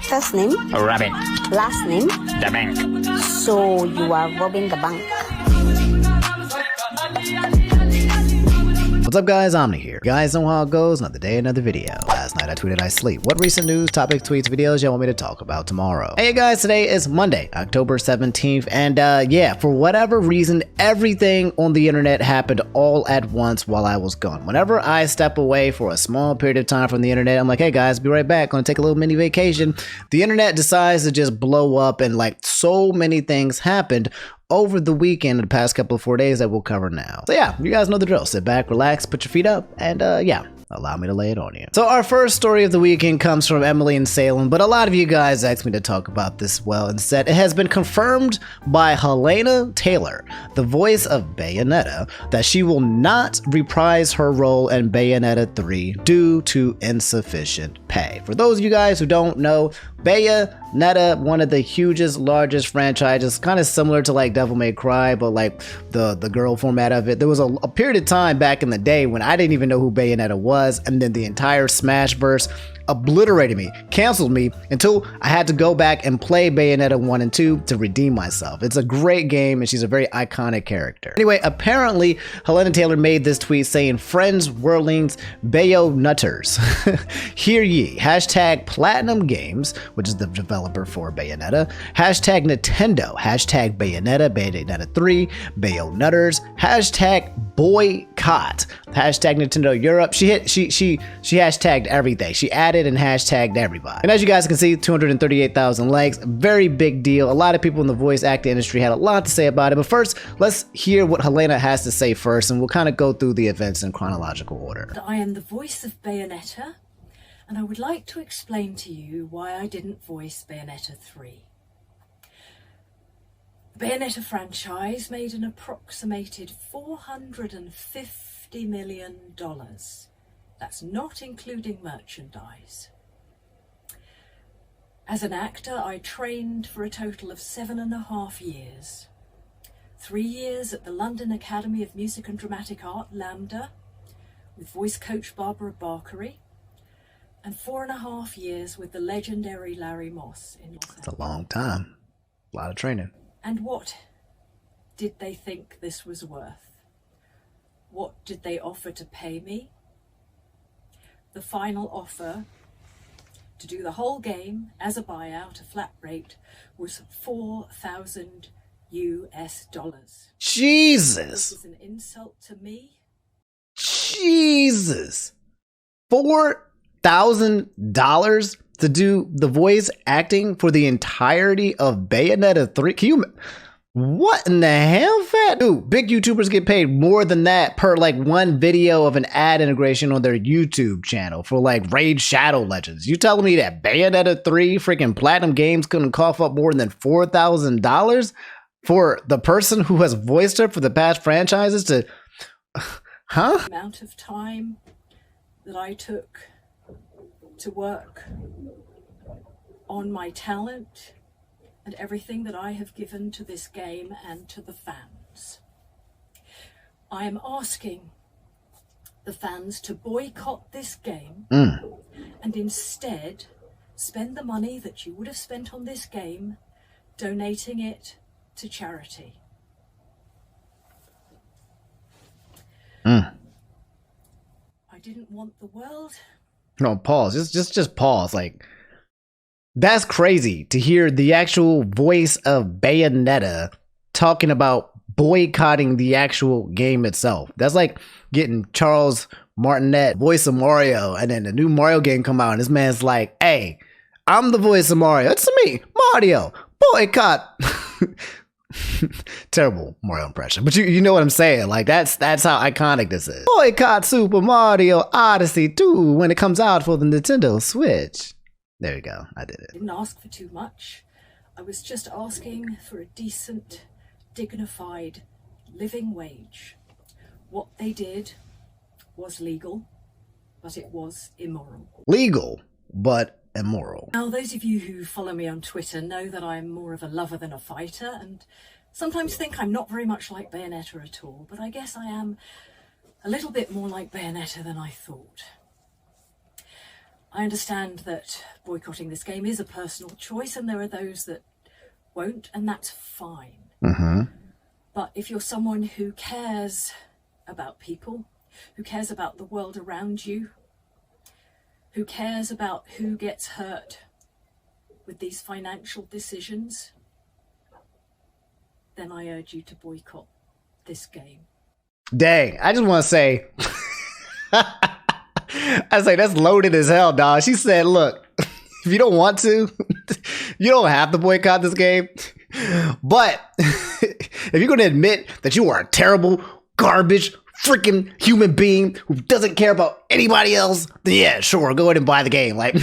First name? Rabbit. Last name? The bank. So you are robbing the bank. What's up guys, Omni here. You guys know how it goes, another day, another video. Last night I tweeted I sleep. What recent news, topics, tweets, videos y'all want me to talk about tomorrow? Hey guys, today is Monday, October 17th, and yeah, for whatever reason, everything on the internet happened all at once while I was gone. Whenever I step away for a small period of time from the internet, I'm like, hey guys, be right back, gonna take a little mini vacation. The internet decides to just blow up, and like so many things happened over the weekend, the past couple of 4 days that we'll cover now. So yeah, you guys know the drill. Sit back, relax, put your feet up, and yeah, allow me to lay it on you. So our first story of the weekend comes from Emily in Salem, but a lot of you guys asked me to talk about this well and said it has been confirmed by Hellena Taylor, the voice of Bayonetta, that she will not reprise her role in Bayonetta 3 due to insufficient pay. For those of you guys who don't know, Bayonetta, one of the hugest, largest franchises, kind of similar to like Devil May Cry, but like the girl format of it. There was a period of time back in the day when I didn't even know who Bayonetta was, and then the entire Smashverse obliterated me, canceled me, until I had to go back and play Bayonetta 1 and 2 to redeem myself. It's a great game, and she's a very iconic character. Anyway, apparently, Hellena Taylor made this tweet saying, "Friends, Whirlings, Bayonutters, hear ye, hashtag Platinum Games," which is the developer for Bayonetta, hashtag Nintendo, hashtag Bayonetta, Bayonetta 3, Bayonutters, hashtag Boycott, hashtag Nintendo Europe. She hashtagged everything. She added and hashtagged everybody. And as you guys can see, 238,000 likes, very big deal. A lot of people in the voice acting industry had a lot to say about it. But first, let's hear what Hellena has to say first, and we'll kind of go through the events in chronological order. I am the voice of Bayonetta, and I would like to explain to you why I didn't voice Bayonetta 3. The Bayonetta franchise made an approximated $450 million. That's not including merchandise. As an actor, I trained for a total of 7.5 years. 3 years at the London Academy of Music and Dramatic Art, LAMDA, with voice coach Barbara Barkery, and 4.5 years with the legendary Larry Moss in Los Angeles. That's a long time. A lot of training. And what did they think this was worth? What did they offer to pay me? The final offer to do the whole game as a buyout, a flat rate, was $4,000 US. Jesus! This is an insult to me. Jesus! $4,000 to do the voice acting for the entirety of Bayonetta 3? Can you... What in the hell, fat? Dude, big YouTubers get paid more than that per like one video of an ad integration on their YouTube channel for like Raid Shadow Legends. You telling me that Bayonetta 3 freaking Platinum Games couldn't cough up more than $4,000 for the person who has voiced her for the past franchises to... Huh? The amount of time that I took to work on my talent and everything that I have given to this game and to the fans. I am asking the fans to boycott this game and instead spend the money that you would have spent on this game donating it to charity. I didn't want the world... No, pause. Just pause. Like... That's crazy to hear the actual voice of Bayonetta talking about boycotting the actual game itself. That's like getting Charles Martinet, voice of Mario, and then the new Mario game come out and this man's like, "Hey, I'm the voice of Mario. It's me, Mario. Boycott." Terrible Mario impression, but you know what I'm saying. Like that's how iconic this is. Boycott Super Mario Odyssey 2 when it comes out for the Nintendo Switch. There you go. I did it. I didn't ask for too much. I was just asking for a decent, dignified living wage. What they did was legal, but it was immoral. Legal, but immoral. Now, those of you who follow me on Twitter know that I'm more of a lover than a fighter, and sometimes think I'm not very much like Bayonetta at all, but I guess I am a little bit more like Bayonetta than I thought. I understand that boycotting this game is a personal choice, and there are those that won't, and that's fine. But if you're someone who cares about people, who cares about the world around you, who cares about who gets hurt with these financial decisions, then I urge you to boycott this game. Dang, I just want to say, I say that's loaded as hell, dog. She said, look, if you don't want to, you don't have to boycott this game. But if you're going to admit that you are a terrible, garbage, freaking human being who doesn't care about anybody else, then yeah, sure, go ahead and buy the game. Like,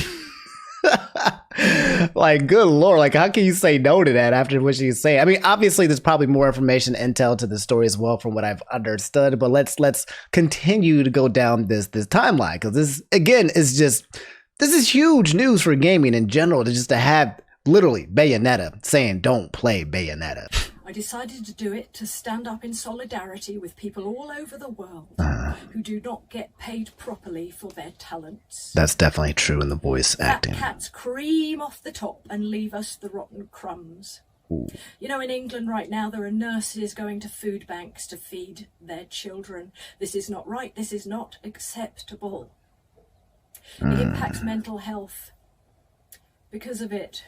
like, good lord, like, how can you say no to that after what she's saying? I mean, obviously, there's probably more information, intel to the story as well, from what I've understood. But let's continue to go down this timeline, because this again is just, this is huge news for gaming in general, to have literally Bayonetta saying don't play Bayonetta. I decided to do it to stand up in solidarity with people all over the world who do not get paid properly for their talents. That's definitely true in the voice acting. Fat cats cream off the top and leave us the rotten crumbs. Ooh. You know, in England right now, there are nurses going to food banks to feed their children. This is not right. This is not acceptable. It impacts mental health. Because of it,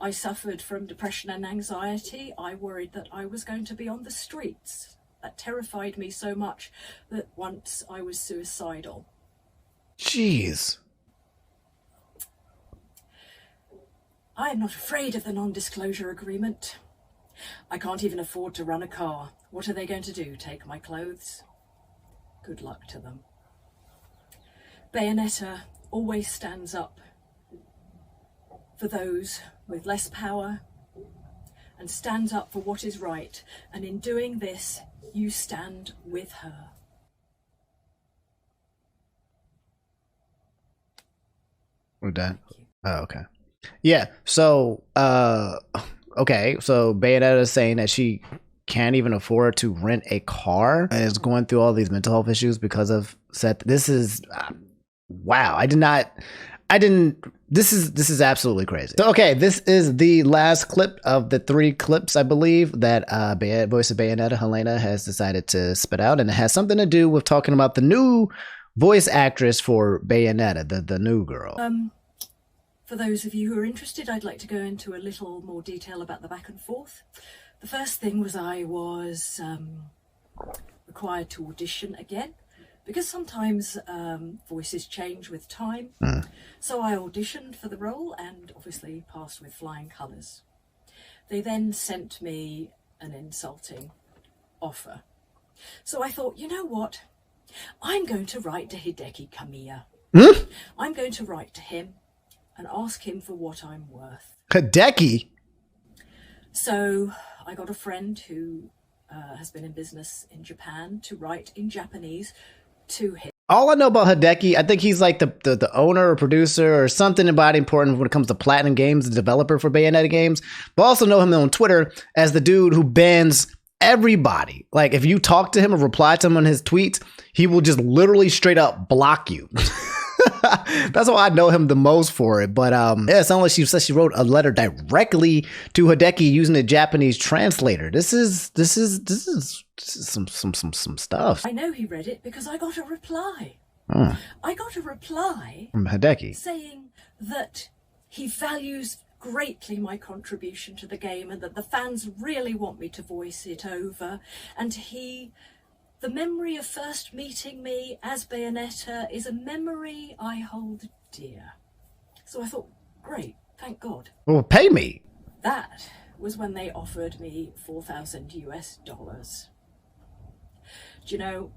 I suffered from depression and anxiety. I worried that I was going to be on the streets. That terrified me so much that once I was suicidal. Jeez. I am not afraid of the non-disclosure agreement. I can't even afford to run a car. What are they going to do? Take my clothes? Good luck to them. Bayonetta always stands up for those with less power and stands up for what is right. And in doing this, you stand with her. We're done. Oh, okay. Yeah. So, okay. So Bayonetta is saying that she can't even afford to rent a car and is going through all these mental health issues because of Seth. This is, wow. This is absolutely crazy. So, okay, this is the last clip of the 3 clips, I believe, that voice of Bayonetta, Hellena, has decided to spit out. And it has something to do with talking about the new voice actress for Bayonetta, the new girl. For those of you who are interested, I'd like to go into a little more detail about the back and forth. The first thing was I was required to audition again, because sometimes voices change with time. So I auditioned for the role and obviously passed with flying colours. They then sent me an insulting offer. So I thought, you know what? I'm going to write to Hideki Kamiya. I'm going to write to him and ask him for what I'm worth. Hideki? So I got a friend who has been in business in Japan to write in Japanese to him. All I know about Hideki, I think he's like the owner or producer or something about important when it comes to Platinum Games, the developer for Bayonetta games. But I also know him on Twitter as the dude who bans everybody. Like, if you talk to him or reply to him on his tweets, he will just literally straight up block you. That's why I know him the most for it. But yeah, it sounds like she said she wrote a letter directly to Hideki using a Japanese translator. This is some stuff. I know he read it because I got a reply. I got a reply From Hideki saying that he values greatly my contribution to the game and that the fans really want me to voice it over, and the memory of first meeting me as Bayonetta is a memory I hold dear. So I thought, great, thank God. Well, pay me. That was when they offered me $4,000 US. Do you know,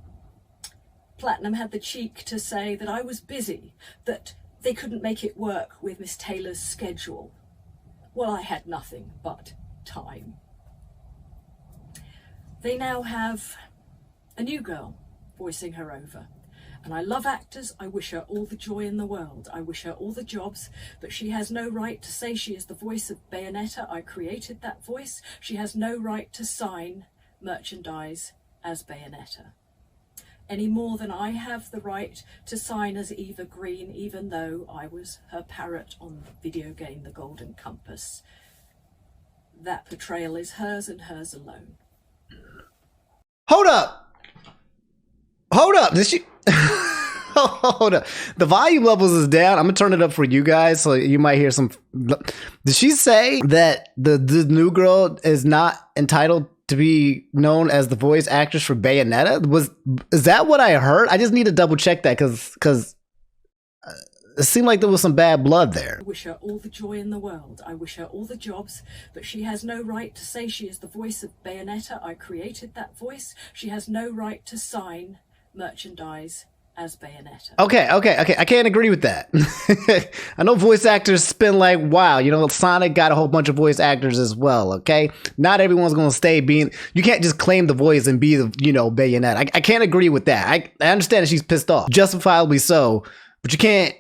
Platinum had the cheek to say that I was busy, that they couldn't make it work with Miss Taylor's schedule. Well, I had nothing but time. They now have a new girl voicing her over. And I love actors. I wish her all the joy in the world. I wish her all the jobs, but she has no right to say she is the voice of Bayonetta. I created that voice. She has no right to sign merchandise as Bayonetta. any more than I have the right to sign as Eva Green, even though I was her parrot on the video game The Golden Compass. That portrayal is hers and hers alone. Hold up. Hold up. Did she... Hold up. The volume levels is down. I'm gonna turn it up for you guys so you might hear some. Did she say that the new girl is not entitled to be known as the voice actress for Bayonetta? Is that what I heard? I just need to double check that because it seemed like there was some bad blood there. I wish her all the joy in the world. I wish her all the jobs, but she has no right to say she is the voice of Bayonetta. I created that voice. She has no right to sign merchandise as Bayonetta. Okay. I can't agree with that. I know voice actors spin like wow. You know, Sonic got a whole bunch of voice actors as well. Okay, not everyone's gonna stay being. You can't just claim the voice and be the Bayonetta. I can't agree with that. I understand that she's pissed off, justifiably so, but you can't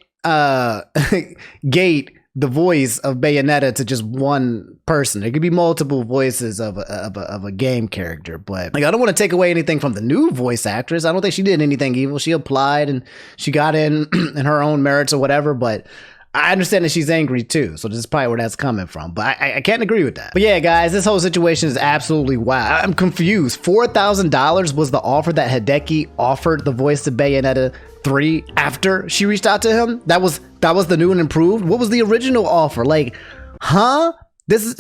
gate the voice of Bayonetta to just one person. There could be multiple voices of a game character, but like I don't want to take away anything from the new voice actress. I don't think she did anything evil. She applied and she got in her own merits or whatever, but I understand that she's angry too, so this is probably where that's coming from, but I can't agree with that. But yeah, guys, this whole situation is absolutely wild. I'm confused. $4,000 was the offer that Hideki offered the voice of Bayonetta 3 after she reached out to him? That was the new and improved? What was the original offer? Like, huh? This is...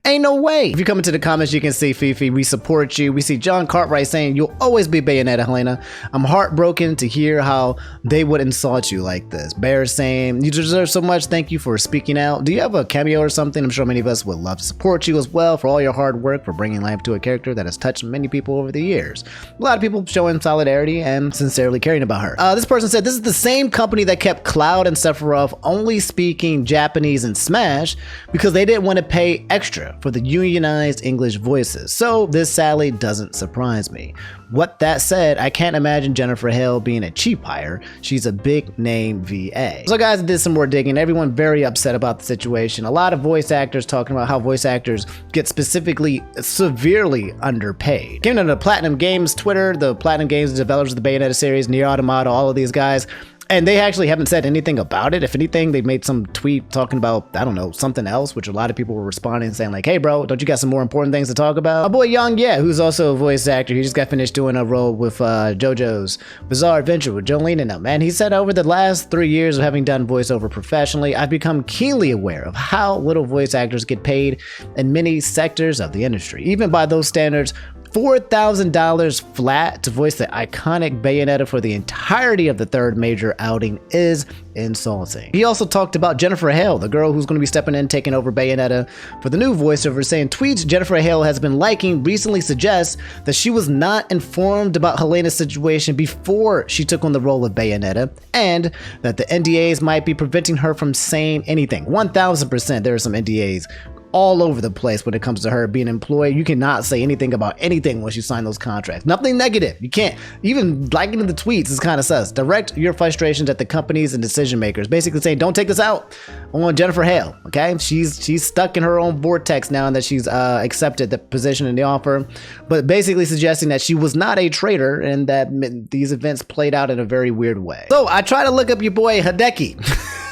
Ain't no way. If you come into the comments, you can see Fifi, we support you. We see John Cartwright saying, you'll always be Bayonetta, Hellena. I'm heartbroken to hear how they would insult you like this. Bear saying, you deserve so much. Thank you for speaking out. Do you have a cameo or something? I'm sure many of us would love to support you as well for all your hard work for bringing life to a character that has touched many people over the years. A lot of people showing solidarity and sincerely caring about her. This person said, this is the same company that kept Cloud and Sephiroth only speaking Japanese in Smash because they didn't want to pay extra for the unionized English voices, so this sadly doesn't surprise me. What that said, I can't imagine Jennifer Hale being a cheap hire. She's a big name VA. So guys, I did some more digging. Everyone very upset about the situation. A lot of voice actors talking about how voice actors get specifically severely underpaid. Came to the Platinum Games Twitter, the Platinum Games developers of the Bayonetta series, Nier Automata, all of these guys. And they actually haven't said anything about it. If anything, they made some tweet talking about, I don't know, something else, which a lot of people were responding saying like, hey bro, don't you got some more important things to talk about? My boy Young, yeah, who's also a voice actor, he just got finished doing a role with JoJo's Bizarre Adventure with Jolene and them. And he said over the last 3 years of having done voiceover professionally, I've become keenly aware of how little voice actors get paid in many sectors of the industry. Even by those standards, $4,000 flat to voice the iconic Bayonetta for the entirety of the third major outing is insulting. He also talked about Jennifer Hale, the girl who's going to be stepping in, taking over Bayonetta for the new voiceover, saying tweets Jennifer Hale has been liking recently suggest that she was not informed about Helena's situation before she took on the role of Bayonetta, and that the NDAs might be preventing her from saying anything. 1000% there are some NDAs all over the place when it comes to her being employed. You cannot say anything about anything once you sign those contracts. Nothing negative. You can't. Even liking the tweets is kind of sus. Direct your frustrations at the companies and decision makers. Basically saying, don't take this out on Jennifer Hale. Okay, she's stuck in her own vortex now that she's accepted the position and the offer, but basically suggesting that she was not a traitor and that these events played out in a very weird way. So I try to look up your boy Hideki.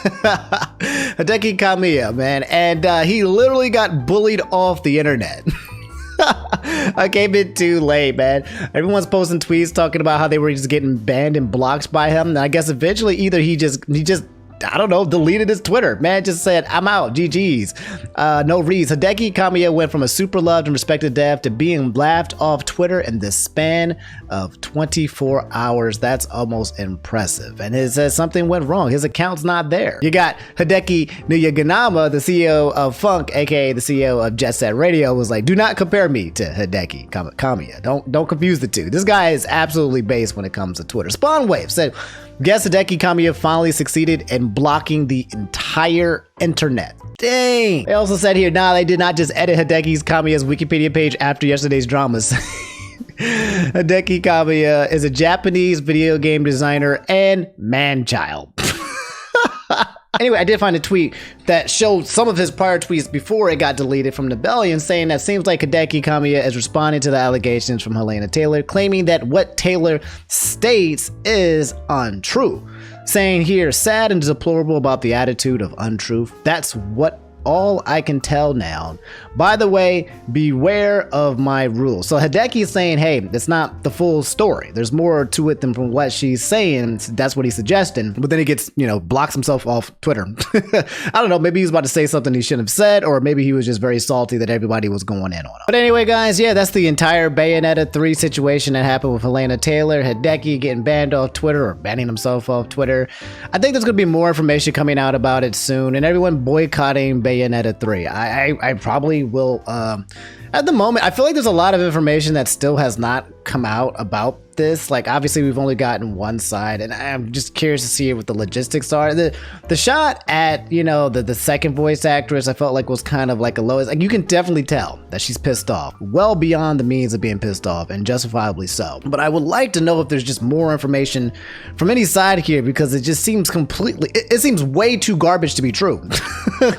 Hideki Kamiya, man, and he literally got bullied off the internet. I came in too late, man. Everyone's posting tweets talking about how they were just getting banned and blocked by him. And I guess eventually either he just I don't know, deleted his Twitter. Man just said, I'm out, GG's. No reads. Hideki Kamiya went from a super loved and respected dev to being laughed off Twitter in the span of 24 hours. That's almost impressive. And it says something went wrong. His account's not there. You got Hideki Niyaganama, the CEO of Funk, aka the CEO of Jet Set Radio, was like, do not compare me to Hideki Kamiya. Don't confuse the two. This guy is absolutely based when it comes to Twitter. Spawnwave said, guess Hideki Kamiya finally succeeded in blocking the entire internet. Dang. They also said here, nah, they did not just edit Hideki's Kamiya's Wikipedia page after yesterday's dramas. Hideki Kamiya is a Japanese video game designer and man-child. Anyway, I did find a tweet that showed some of his prior tweets before it got deleted from Rebellion, saying that seems like Hideki Kamiya is responding to the allegations from Hellena Taylor, claiming that what Taylor states is untrue. Saying here, sad and deplorable about the attitude of untruth. That's what all I can tell now. By the way, beware of my rules. So Hideki is saying, hey, it's not the full story. There's more to it than from what she's saying. That's what he's suggesting. But then he gets, blocks himself off Twitter. I don't know. Maybe he was about to say something he shouldn't have said, or maybe he was just very salty that everybody was going in on him. But anyway, guys, yeah, that's the entire Bayonetta 3 situation that happened with Hellena Taylor. Hideki getting banned off Twitter, or banning himself off Twitter. I think there's going to be more information coming out about it soon, and everyone boycotting Bayonetta 3. I probably will, at the moment, I feel like there's a lot of information that still has not come out about this. Like, obviously we've only gotten one side, and I'm just curious to see what the logistics are. The shot at the second voice actress, I felt like was kind of like a lowest. Like, you can definitely tell that she's pissed off, well beyond the means of being pissed off, and justifiably so. But I would like to know if there's just more information from any side here, because it just seems completely, it seems way too garbage to be true.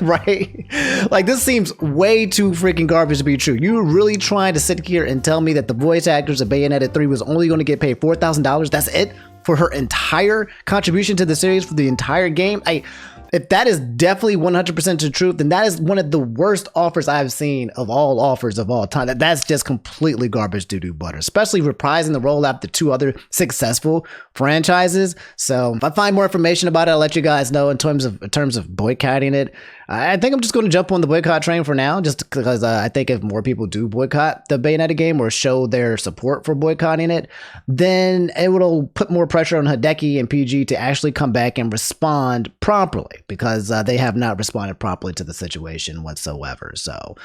Right? Like, this seems way too freaking garbage to be true. You're really trying to sit here and tell me that the voice actors of Bayonetta 3 was only going to get paid $4,000? That's it for her entire contribution to the series, for the entire game? If that is definitely 100% the truth, then that is one of the worst offers I've seen of all offers of all time. That's just completely garbage doo-doo butter, especially reprising the role after 2 other successful franchises. So if I find more information about it, I'll let you guys know in terms of boycotting it. I think I'm just going to jump on the boycott train for now, just because I think if more people do boycott the Bayonetta game or show their support for boycotting it, then it will put more pressure on Hideki and PG to actually come back and respond properly, because they have not responded properly to the situation whatsoever. So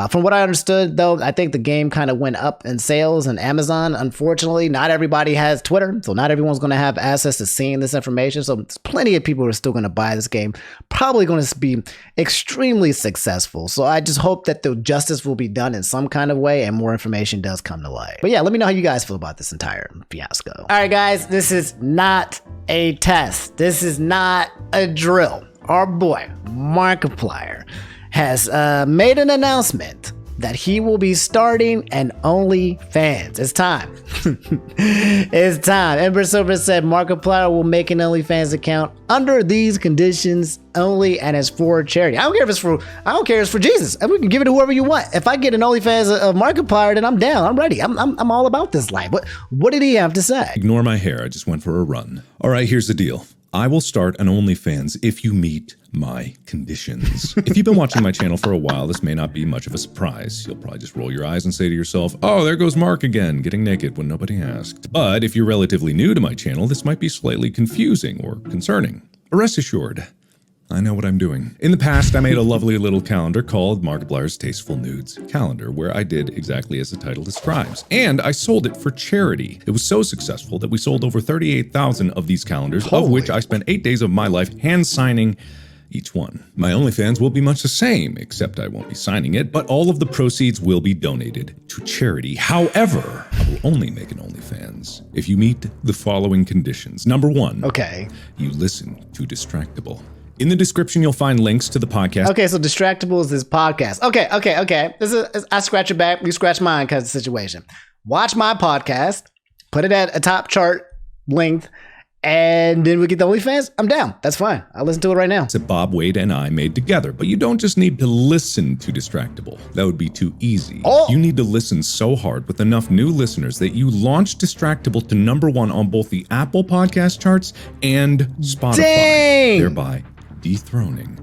from what I understood, though, I think the game kind of went up in sales on Amazon. Unfortunately, not everybody has Twitter, so not everyone's going to have access to seeing this information. So there's plenty of people who are still going to buy this game, probably going to be extremely successful. So I just hope that the justice will be done in some kind of way and more information does come to light. But yeah, let me know how you guys feel about this entire fiasco. All right, guys, this is not a test. This is not a drill. Our boy, Markiplier, has made an announcement that he will be starting an OnlyFans. It's time. It's time. Ember Silver said Markiplier will make an OnlyFans account under these conditions only, and it's for charity. I don't care if it's for Jesus. And we can give it to whoever you want. If I get an OnlyFans of Markiplier, then I'm down. I'm ready. I'm all about this life. What did he have to say? Ignore my hair. I just went for a run. All right, here's the deal. I will start an OnlyFans if you meet my conditions. If you've been watching my channel for a while, this may not be much of a surprise. You'll probably just roll your eyes and say to yourself, oh, there goes Mark again, getting naked when nobody asked. But if you're relatively new to my channel, this might be slightly confusing or concerning. But rest assured, I know what I'm doing. In the past, I made a lovely little calendar called Markiplier's Tasteful Nudes Calendar, where I did exactly as the title describes. And I sold it for charity. It was so successful that we sold over 38,000 of these calendars, of which I spent 8 days of my life hand signing each one. My OnlyFans will be much the same, except I won't be signing it, but all of the proceeds will be donated to charity. However, I will only make an OnlyFans if you meet the following conditions. Number 1, okay, you listen to Distractable. In the description, you'll find links to the podcast. Okay, so Distractable is this podcast. Okay. This is, I scratch your back, you scratch mine kind of situation. Watch my podcast, put it at a top chart length, and then we get the OnlyFans. I'm down. That's fine. I'll listen to it right now. That Bob, Wade, and I made together. But you don't just need to listen to Distractable. That would be too easy. Oh. You need to listen so hard with enough new listeners that you launch Distractable to #1 on both the Apple podcast charts and Spotify. Dang! Thereby dethroning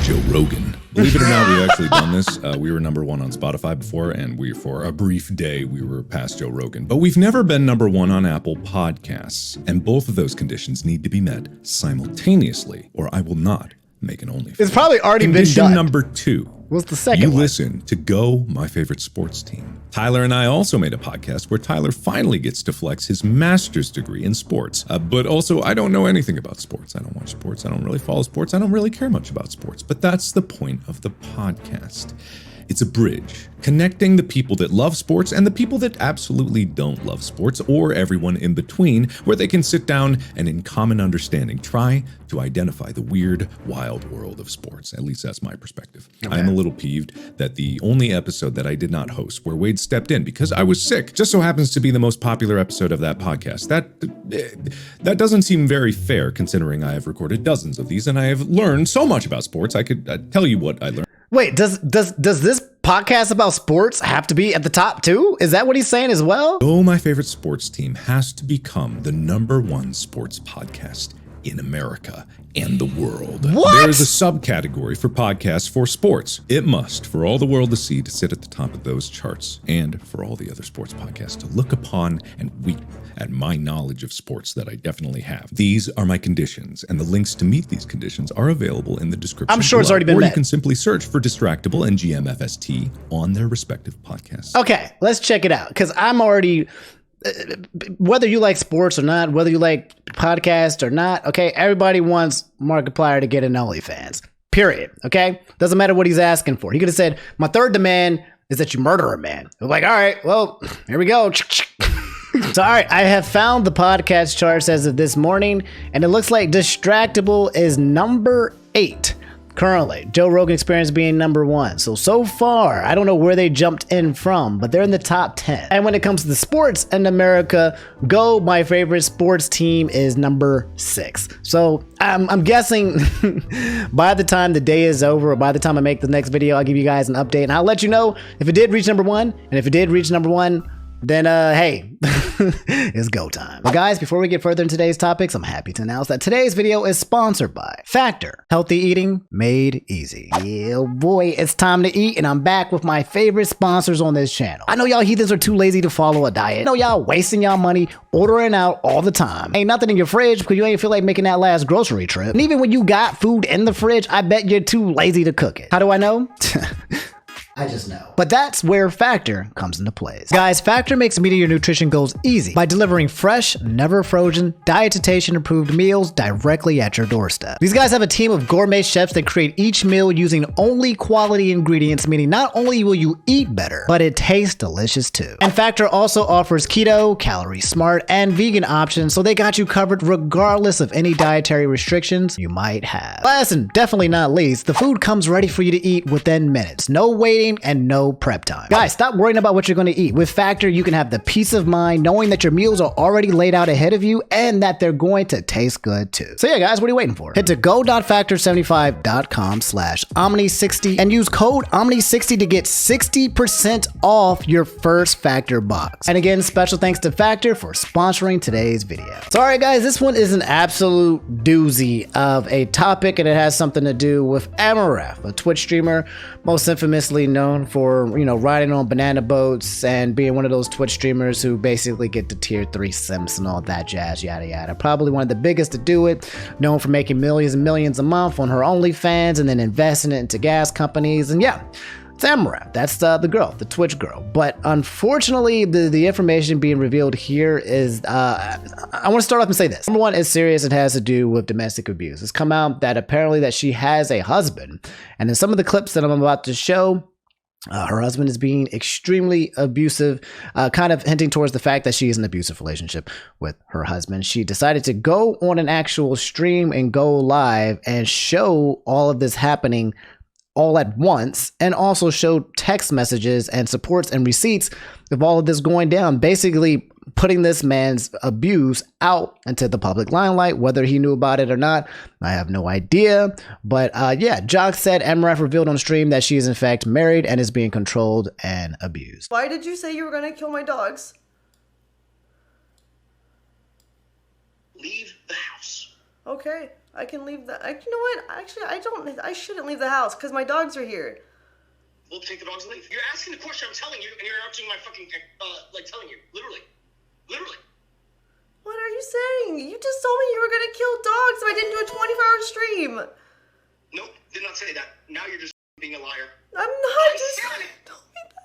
Joe Rogan. Believe it or not, we've actually done this. We were #1 on Spotify before, and for a brief day, we were past Joe Rogan. But we've never been #1 on Apple Podcasts. And both of those conditions need to be met simultaneously, or I will not make an OnlyFans. It's probably already been done. Condition number 2. What's the second You one? listen to Go, my favorite sports team. Tyler and I also made a podcast where Tyler finally gets to flex his master's degree in sports. But also, I don't know anything about sports. I don't watch sports. I don't really follow sports. I don't really care much about sports. But that's the point of the podcast. It's a bridge connecting the people that love sports and the people that absolutely don't love sports, or everyone in between, where they can sit down and in common understanding try to identify the weird, wild world of sports. At least that's my perspective. Okay. I'm a little peeved that the only episode that I did not host, where Wade stepped in because I was sick, just so happens to be the most popular episode of that podcast. That doesn't seem very fair, considering I have recorded dozens of these and I have learned so much about sports. I could tell you what I learned. Wait, does this podcast about sports have to be at the top too? Is that what he's saying as well? Oh, my favorite sports team has to become the #1 sports podcast in America and the world. What? There is a subcategory for podcasts for sports. It must, for all the world to see, to sit at the top of those charts, and for all the other sports podcasts to look upon and weep at my knowledge of sports that I definitely have. These are my conditions, and the links to meet these conditions are available in the description. I'm sure below, it's already been or met. you can simply search for Distractable and GMFST on their respective podcasts. Okay, let's check it out, because I'm already... whether you like sports or not, whether you like podcasts or not, okay, everybody wants Markiplier to get an OnlyFans. Period. Okay? Doesn't matter what he's asking for. He could have said, my third demand is that you murder a man. I'm like, all right, well, here we go. So, all right, I have found the podcast charts as of this morning, and it looks like Distractable is number 8. Currently, Joe Rogan Experience being number 1. So far, I don't know where they jumped in from, but they're in the top 10. And when it comes to the sports in America, Go, my favorite sports team, is number 6. So I'm guessing by the time the day is over, or by the time I make the next video, I'll give you guys an update, and I'll let you know if it did reach number 1, and if it did reach number 1, then hey, it's go time. But guys, before we get further into today's topics, I'm happy to announce that today's video is sponsored by Factor. Healthy eating made easy. Yeah, boy, it's time to eat, and I'm back with my favorite sponsors on this channel. I know y'all heathens are too lazy to follow a diet. I know y'all wasting y'all money ordering out all the time. Ain't nothing in your fridge because you ain't feel like making that last grocery trip. And even when you got food in the fridge, I bet you're too lazy to cook it. How do I know? I just know. But that's where Factor comes into place. Guys, Factor makes meeting your nutrition goals easy by delivering fresh, never frozen, dietitian approved meals directly at your doorstep. These guys have a team of gourmet chefs that create each meal using only quality ingredients, meaning not only will you eat better, but it tastes delicious too. And Factor also offers keto, calorie smart, and vegan options, so they got you covered regardless of any dietary restrictions you might have. Last and definitely not least, the food comes ready for you to eat within minutes. No waiting and no prep time. Guys, stop worrying about what you're going to eat. With Factor, you can have the peace of mind knowing that your meals are already laid out ahead of you and that they're going to taste good too. So yeah, guys, what are you waiting for? Head to go.factor75.com/Omni60 and use code Omni60 to get 60% off your first Factor box. And again, special thanks to Factor for sponsoring today's video. So all right, guys, this one is an absolute doozy of a topic, and it has something to do with Amouranth, a Twitch streamer most infamously known for, you know, riding on banana boats and being one of those Twitch streamers who basically get the tier 3 simps and all that jazz, yada yada. Probably one of the biggest to do it, known for making millions and millions a month on her OnlyFans and then investing it into gas companies. And yeah, it's Amouranth. That's the girl, the Twitch girl. But unfortunately, the information being revealed here is, I want to start off and say this. Number one, it's serious. It has to do with domestic abuse. It's come out that apparently that she has a husband. And in some of the clips that I'm about to show, her husband is being extremely abusive, kind of hinting towards the fact that she is in an abusive relationship with her husband. She decided to go on an actual stream and go live and show all of this happening all at once, and also showed text messages and supports and receipts of all of this going down, basically putting this man's abuse out into the public limelight. Whether he knew about it or not, I have no idea. But yeah, Jock said Amouranth revealed on stream that she is in fact married and is being controlled and abused. Why did you say you were gonna kill my dogs? Leave the house. Okay, I can leave the. You know what? Actually, I shouldn't leave the house because my dogs are here. We'll take the dogs and leave. You're asking the question, I'm telling you, and you're interrupting my fucking, like telling you. Literally. What are you saying? You just told me you were gonna kill dogs if I didn't do a 24-hour stream. Nope, did not say that. Now you're just being a liar. I'm not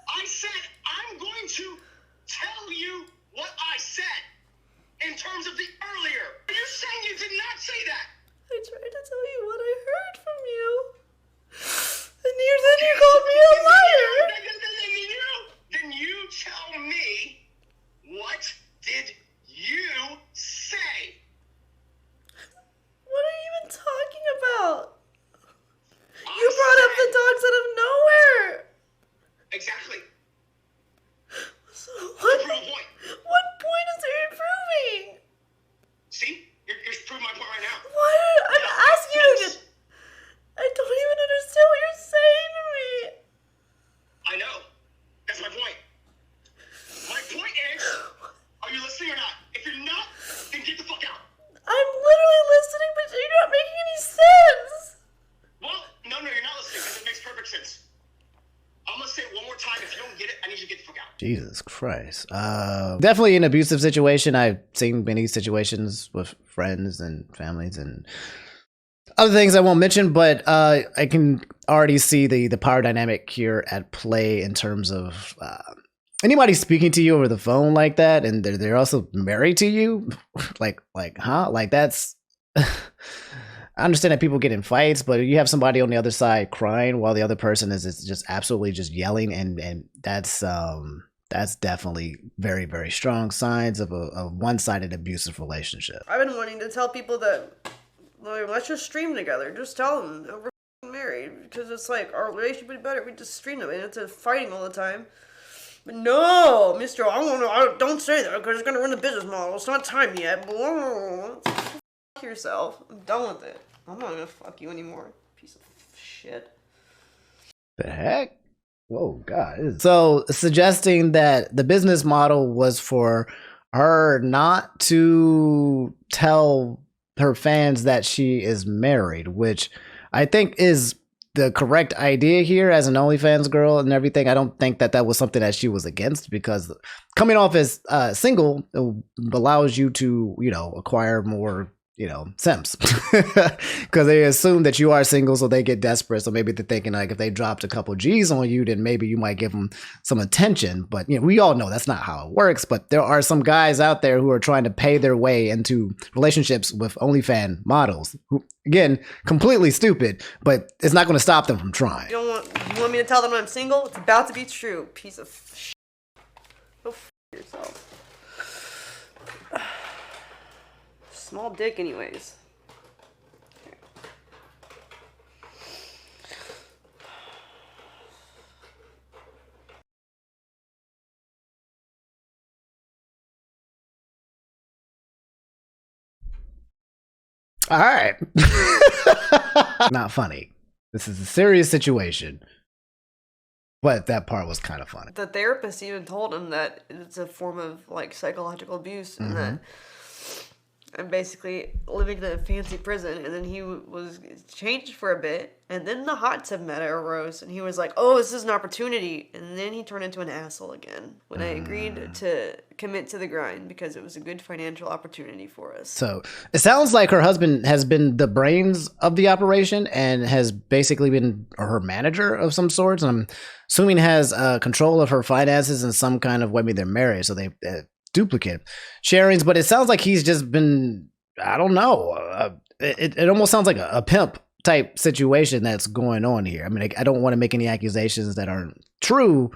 I said I'm going to tell you what I said in terms of the earlier. You're saying you did not say that. I tried to tell you what I heard from you. And then you called me a liar. listen. I'm gonna say it one more time. If you don't get it, I need you to get the fuck out. Jesus Christ. Definitely an abusive situation. I've seen many situations with friends and families and other things I won't mention, but I can already see the power dynamic here at play in terms of anybody speaking to you over the phone like that, and they're also married to you. like huh? Like that's. I understand that people get in fights, but you have somebody on the other side crying while the other person is just absolutely just yelling, and that's definitely very, very strong signs of a one-sided abusive relationship. I've been wanting to tell people that, like, let's just stream together. Just tell them that we're married, because it's like our relationship would be better if we just stream them, and it's fighting all the time. But no, Mister, don't say that because it's gonna ruin the business model. It's not time yet. Fuck yourself. I'm done with it. I'm not gonna fuck you anymore. Piece of shit. The heck? Whoa, God. So suggesting that the business model was for her not to tell her fans that she is married, which I think is the correct idea here as an OnlyFans girl and everything. I don't think that was something that she was against, because coming off as single allows you to, acquire more, simps, because they assume that you are single, so they get desperate. So maybe they're thinking like if they dropped a couple G's on you, then maybe you might give them some attention. But we all know that's not how it works. But there are some guys out there who are trying to pay their way into relationships with OnlyFans models, who, again, completely stupid, but it's not going to stop them from trying. You want me to tell them I'm single? It's about to be true. Piece of shit. Go f yourself. Small dick anyways. All right. Not funny. This is a serious situation. But that part was kind of funny. The therapist even told him that it's a form of like psychological abuse, and that I'm basically living in a fancy prison. And then he was changed for a bit, and then the hot tub meta arose, and he was like, oh, this is an opportunity. And then he turned into an asshole again when I agreed to commit to the grind because it was a good financial opportunity for us. So it sounds like her husband has been the brains of the operation and has basically been her manager of some sorts. And I'm assuming has control of her finances in some kind of way. I mean, they're married, so they duplicate sharings, but it sounds like he's just been, I don't know, it almost sounds like a pimp type situation that's going on here. I mean, I don't want to make any accusations that aren't true,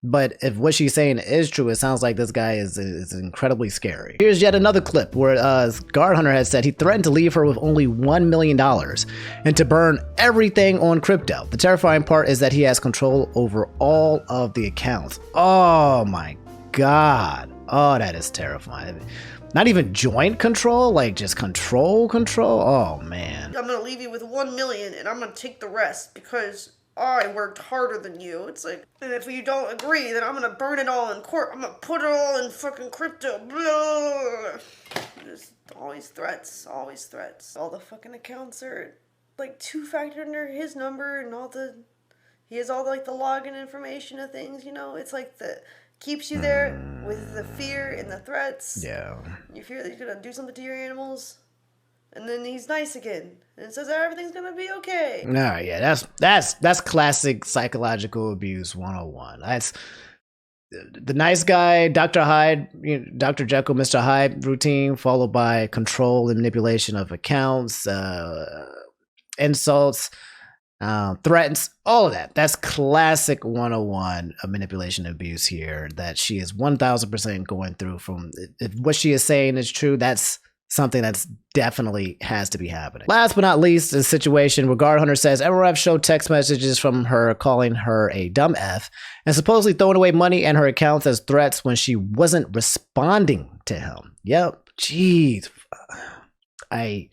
but if what she's saying is true, it sounds like this guy is incredibly scary. Here's yet another clip where Guard Hunter has said he threatened to leave her with only $1 million and to burn everything on crypto. The terrifying part is that he has control over all of the accounts. Oh my God. Oh, that is terrifying. Not even joint control, like just control. Oh man. I'm gonna leave you with $1 million and I'm gonna take the rest because I worked harder than you. It's like, and if you don't agree, then I'm gonna burn it all in court. I'm gonna put it all in fucking crypto. Blah. Just always threats, always threats. All the fucking accounts are like two-factor under his number, and he has all like the login information of things, It's like keeps you there with the fear and the threats. Yeah. You fear that he's gonna do something to your animals, and then he's nice again and says everything's gonna be okay. No, yeah, that's classic psychological abuse 101. That's the nice guy, Dr. Hyde, Dr. Jekyll, Mr. Hyde routine, followed by control and manipulation of accounts, insults, threats, all of that. That's classic 101 of manipulation and abuse here that she is 1000% going through. From if what she is saying is true, that's something that's definitely has to be happening. Last but not least, the situation where Guard Hunter says Amouranth showed text messages from her calling her a dumb F and supposedly throwing away money and her accounts as threats when she wasn't responding to him. Yep. Jeez. I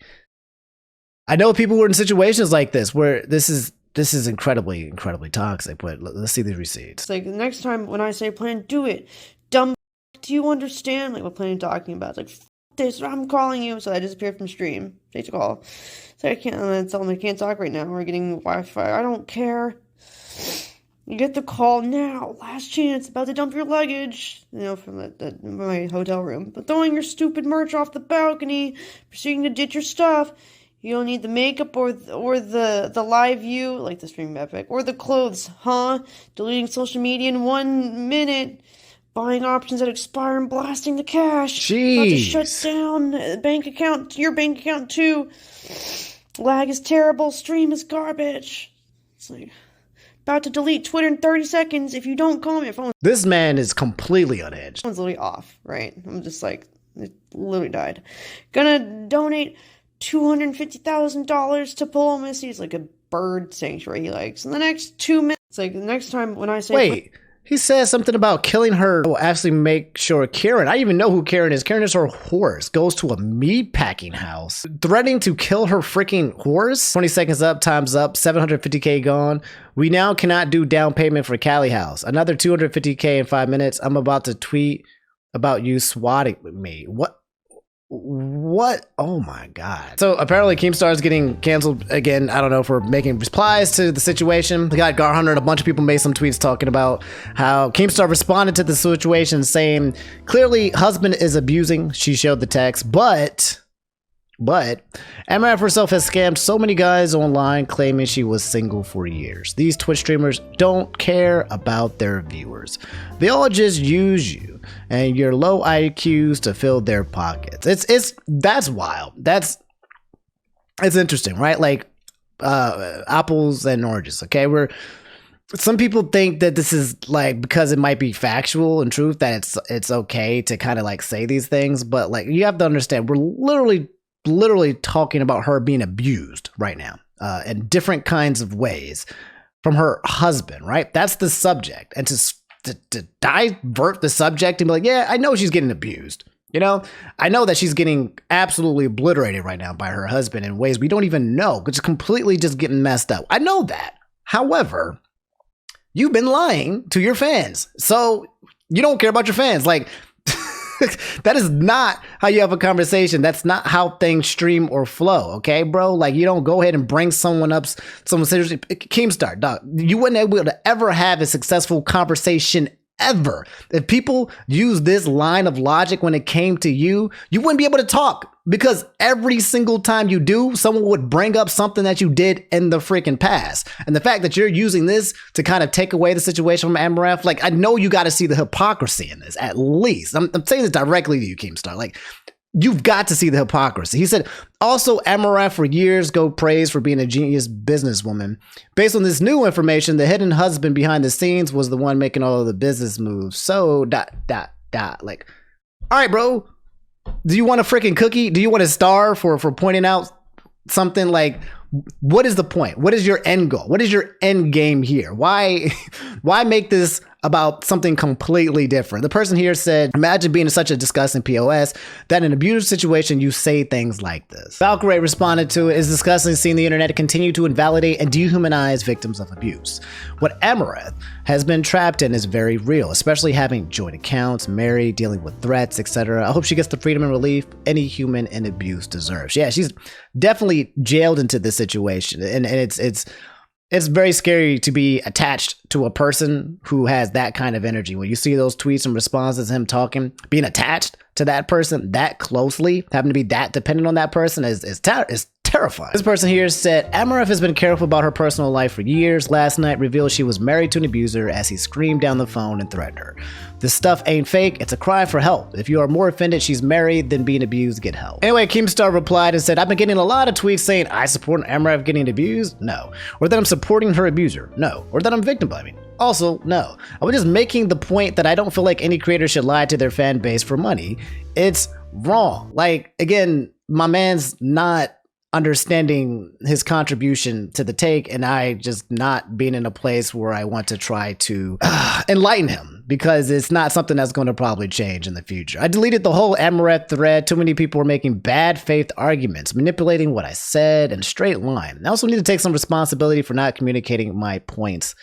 know people who are in situations like this where this is incredibly, incredibly toxic, but let's see these receipts. It's like the next time when I say plan, do it. Dumb, do you understand? Like what plan talking about? It's like, this, I'm calling you. So I disappeared from stream. Take a call. So I can't, tell them I can't talk right now. We're getting Wi-Fi. I don't care. You get the call now, last chance, about to dump your luggage, from my hotel room. But throwing your stupid merch off the balcony, proceeding to ditch your stuff. You don't need the makeup or the live view, like the stream epic, or the clothes, huh? Deleting social media in 1 minute, buying options that expire and blasting the cash. Jeez. About to shut down your bank account too. Lag is terrible, stream is garbage. It's like, about to delete Twitter in 30 seconds if you don't call me. Your phone. This man is completely unhinged. Phone's literally off, right? I'm just like, it literally died. Gonna donate $250,000 to Polo Missy. It's like a bird sanctuary he likes. In the next 2 minutes, it's like the next time when I say... Wait, he says something about killing her will actually make sure Karen, I even know who Karen is. Karen is her horse, goes to a meatpacking house, threatening to kill her freaking horse. 20 seconds up, time's up, 750K gone. We now cannot do down payment for Cali House. Another 250K in 5 minutes. I'm about to tweet about you swatting me. What? Oh my God. So apparently Keemstar is getting canceled again. I don't know, for making replies to the situation. The guy Gar Hunter and a bunch of people made some tweets talking about how Keemstar responded to the situation saying, clearly husband is abusing. She showed the text, but Amouranth herself has scammed so many guys online claiming she was single for years. These Twitch streamers don't care about their viewers. They all just use you and your low IQs to fill their pockets. That's wild. It's interesting, right? Like apples and oranges. Okay, some people think that this is like, because it might be factual and truth, that it's okay to kind of like say these things, but like you have to understand, we're literally talking about her being abused right now in different kinds of ways from her husband, right? That's the subject. And to divert the subject and be like, yeah, I know she's getting abused. I know that she's getting absolutely obliterated right now by her husband in ways we don't even know, which is completely just getting messed up. I know that. However, you've been lying to your fans. So you don't care about your fans. Like, that is not how you have a conversation. That's not how things stream or flow. Okay, bro? Like, you don't go ahead and bring someone seriously. Keemstar, dog, you wouldn't be able to ever have a successful conversation ever. If people use this line of logic when it came to you, you wouldn't be able to talk, because every single time you do, someone would bring up something that you did in the freaking past. And the fact that you're using this to kind of take away the situation from Amouranth, like, I know you got to see the hypocrisy in this, at least. I'm saying this directly to you, Keemstar. Like, you've got to see the hypocrisy. He said, also, Amouranth for years go praised for being a genius businesswoman. Based on this new information, the hidden husband behind the scenes was the one making all of the business moves. So, like, all right, bro. Do you want a freaking cookie? Do you want a star for pointing out something? Like, what is the point? What is your end goal? What is your end game here? Why make this about something completely different? The person here said, imagine being in such a disgusting POS that in an abusive situation, you say things like this. Valkyrie responded to it, it's disgusting seeing the internet continue to invalidate and dehumanize victims of abuse. What Amouranth has been trapped in is very real, especially having joint accounts, married, dealing with threats, etc. I hope she gets the freedom and relief any human in abuse deserves. Yeah, she's definitely jailed into this situation, and it's very scary to be attached to a person who has that kind of energy. When you see those tweets and responses, him talking, being attached to that person that closely, having to be that dependent on that person is terrifying. This person here said, Amouranth has been careful about her personal life for years. Last night revealed she was married to an abuser as he screamed down the phone and threatened her. This stuff ain't fake. It's a cry for help. If you are more offended she's married than being abused, get help. Anyway, Keemstar replied and said, I've been getting a lot of tweets saying I support Amouranth getting abused. No. Or that I'm supporting her abuser. No. Or that I'm victim blaming. Also, no. I was just making the point that I don't feel like any creator should lie to their fan base for money. It's wrong. Like, again, my man's not understanding his contribution to the take, and I just not being in a place where I want to try to enlighten him, because it's not something that's going to probably change in the future. I deleted the whole Amouranth thread. Too many people were making bad faith arguments, manipulating what I said, and straight line. I also need to take some responsibility for not communicating my points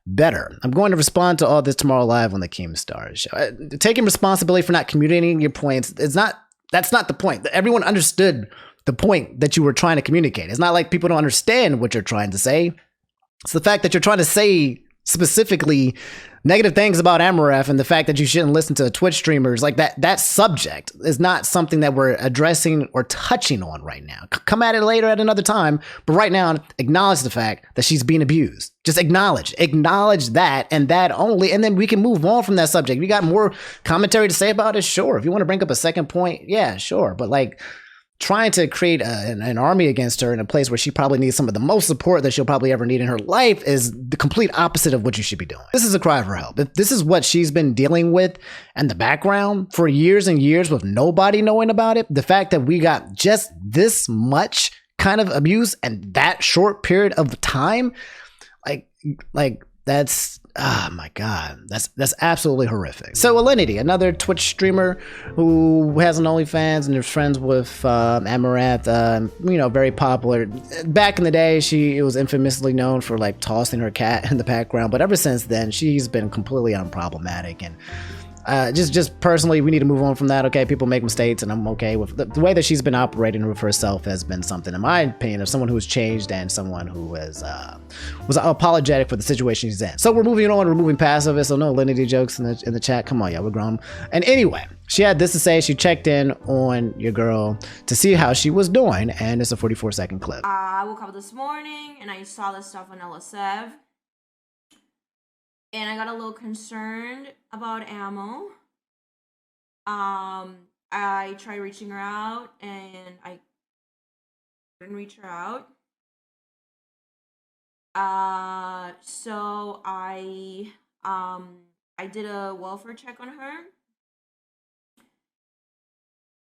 better. I'm going to respond to all this tomorrow live on the Keemstar show. Taking responsibility for not communicating your points, that's not the point. Everyone understood the point that you were trying to communicate. It's not like people don't understand what you're trying to say. It's the fact that you're trying to say specifically negative things about Amouranth and the fact that you shouldn't listen to Twitch streamers. Like that subject is not something that we're addressing or touching on right now. Come at it later at another time, but right now acknowledge the fact that she's being abused. Just acknowledge that and that only, and then we can move on from that subject. We got more commentary to say about it, sure. If you want to bring up a second point, yeah, sure. But like, trying to create an army against her in a place where she probably needs some of the most support that she'll probably ever need in her life is the complete opposite of what you should be doing. This is a cry for help. If this is what she's been dealing with in the background for years and years with nobody knowing about it, the fact that we got just this much kind of abuse and that short period of time, like that's, oh my God, that's absolutely horrific. So Alinity, another Twitch streamer who has an OnlyFans and is friends with Amouranth, very popular. Back in the day, she was infamously known for like tossing her cat in the background, but ever since then, she's been completely unproblematic. And just personally, we need to move on from that. Okay, people make mistakes, and I'm okay with the way that she's been operating with herself has been something, in my opinion, of someone who has changed and someone who was apologetic for the situation she's in. So we're moving on, we're moving past of it. So no Alinity jokes in the chat. Come on, y'all, we're grown. And anyway, she had this to say. She checked in on your girl to see how she was doing, and it's a 44-second clip. I woke up this morning and I saw this stuff on LSF. And I got a little concerned about Ammo. I tried reaching her out and I couldn't reach her out. So I did a welfare check on her.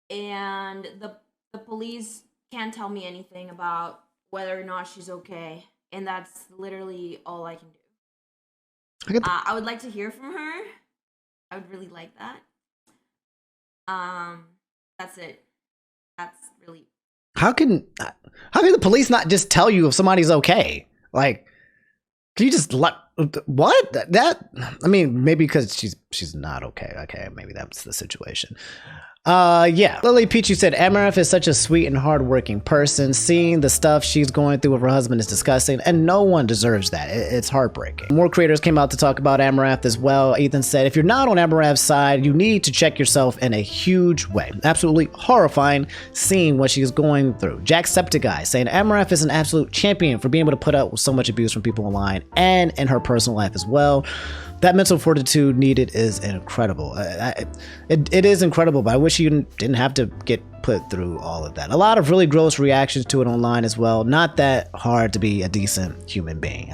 And the police can't tell me anything about whether or not she's okay. And that's literally all I can do. I would like to hear from her. I would really like that. That's it. That's really. How can the police not just tell you if somebody's okay? Like, can you just what? I mean, maybe because she's not okay. Okay, maybe that's the situation. Yeah. Lily Peachy said, Amouranth is such a sweet and hardworking person. Seeing the stuff she's going through with her husband is disgusting, and no one deserves that. It's heartbreaking. More creators came out to talk about Amouranth as well. Ethan said, if you're not on Amouranth's side, you need to check yourself in a huge way. Absolutely horrifying seeing what she's going through. Jacksepticeye saying, Amouranth is an absolute champion for being able to put up with so much abuse from people online and in her personal life as well. That mental fortitude needed is incredible. It is incredible, but I wish you didn't have to get put through all of that. A lot of really gross reactions to it online as well. Not that hard to be a decent human being.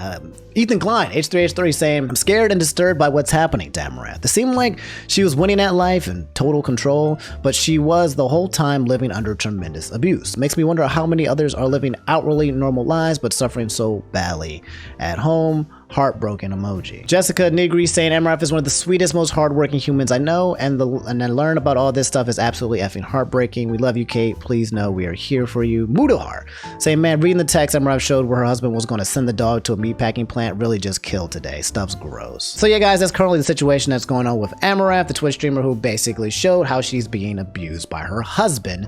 Ethan Klein, H3H3, saying, I'm scared and disturbed by what's happening to Amouranth. It seemed like she was winning at life and total control, but she was the whole time living under tremendous abuse. Makes me wonder how many others are living outwardly normal lives, but suffering so badly at home. Heartbroken emoji. Jessica Negri saying Amouranth is one of the sweetest, most hardworking humans I know, and then learn about all this stuff is absolutely effing heartbreaking. We love you, Kate. Please know we are here for you. Mudohar saying, man, reading the text Amouranth showed where her husband was going to send the dog to a meatpacking plant really just killed today. Stuff's gross. So yeah, guys, that's currently the situation that's going on with Amouranth, the Twitch streamer who basically showed how she's being abused by her husband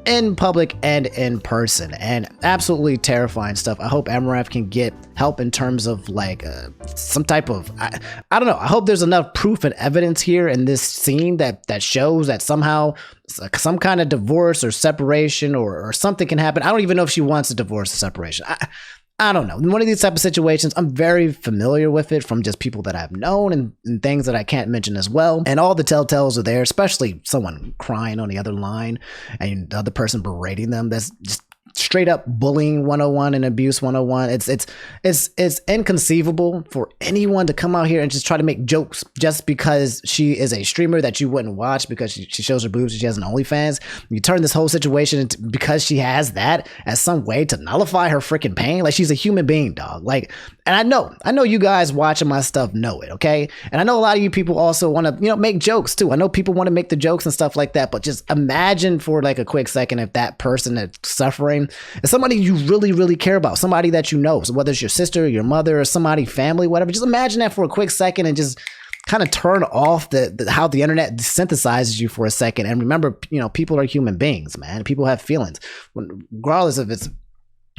in public and in person, and absolutely terrifying stuff. I hope Amouranth can get help in terms of like some type of I don't know. I hope there's enough proof and evidence here in this scene that shows that somehow some kind of divorce or separation or something can happen. I don't even know if she wants a divorce or separation. I don't know. In one of these type of situations, I'm very familiar with it from just people that I've known and things that I can't mention as well. And all the telltales are there, especially someone crying on the other line and the other person berating them. That's just straight up bullying 101 and abuse 101. It's inconceivable for anyone to come out here and just try to make jokes just because she is a streamer that you wouldn't watch because she shows her boobs and she has an OnlyFans. You turn this whole situation into, because she has that, as some way to nullify her freaking pain. Like, she's a human being, dog. Like, and I know you guys watching my stuff know it, okay? And I know a lot of you people also want to, make jokes too. I know people want to make the jokes and stuff like that, but just imagine for like a quick second if that person that's suffering is somebody you really, really care about, somebody that you know. So whether it's your sister, your mother, or somebody, family, whatever, just imagine that for a quick second and just kind of turn off how the internet synthesizes you for a second. And remember, people are human beings, man. People have feelings. Regardless if it's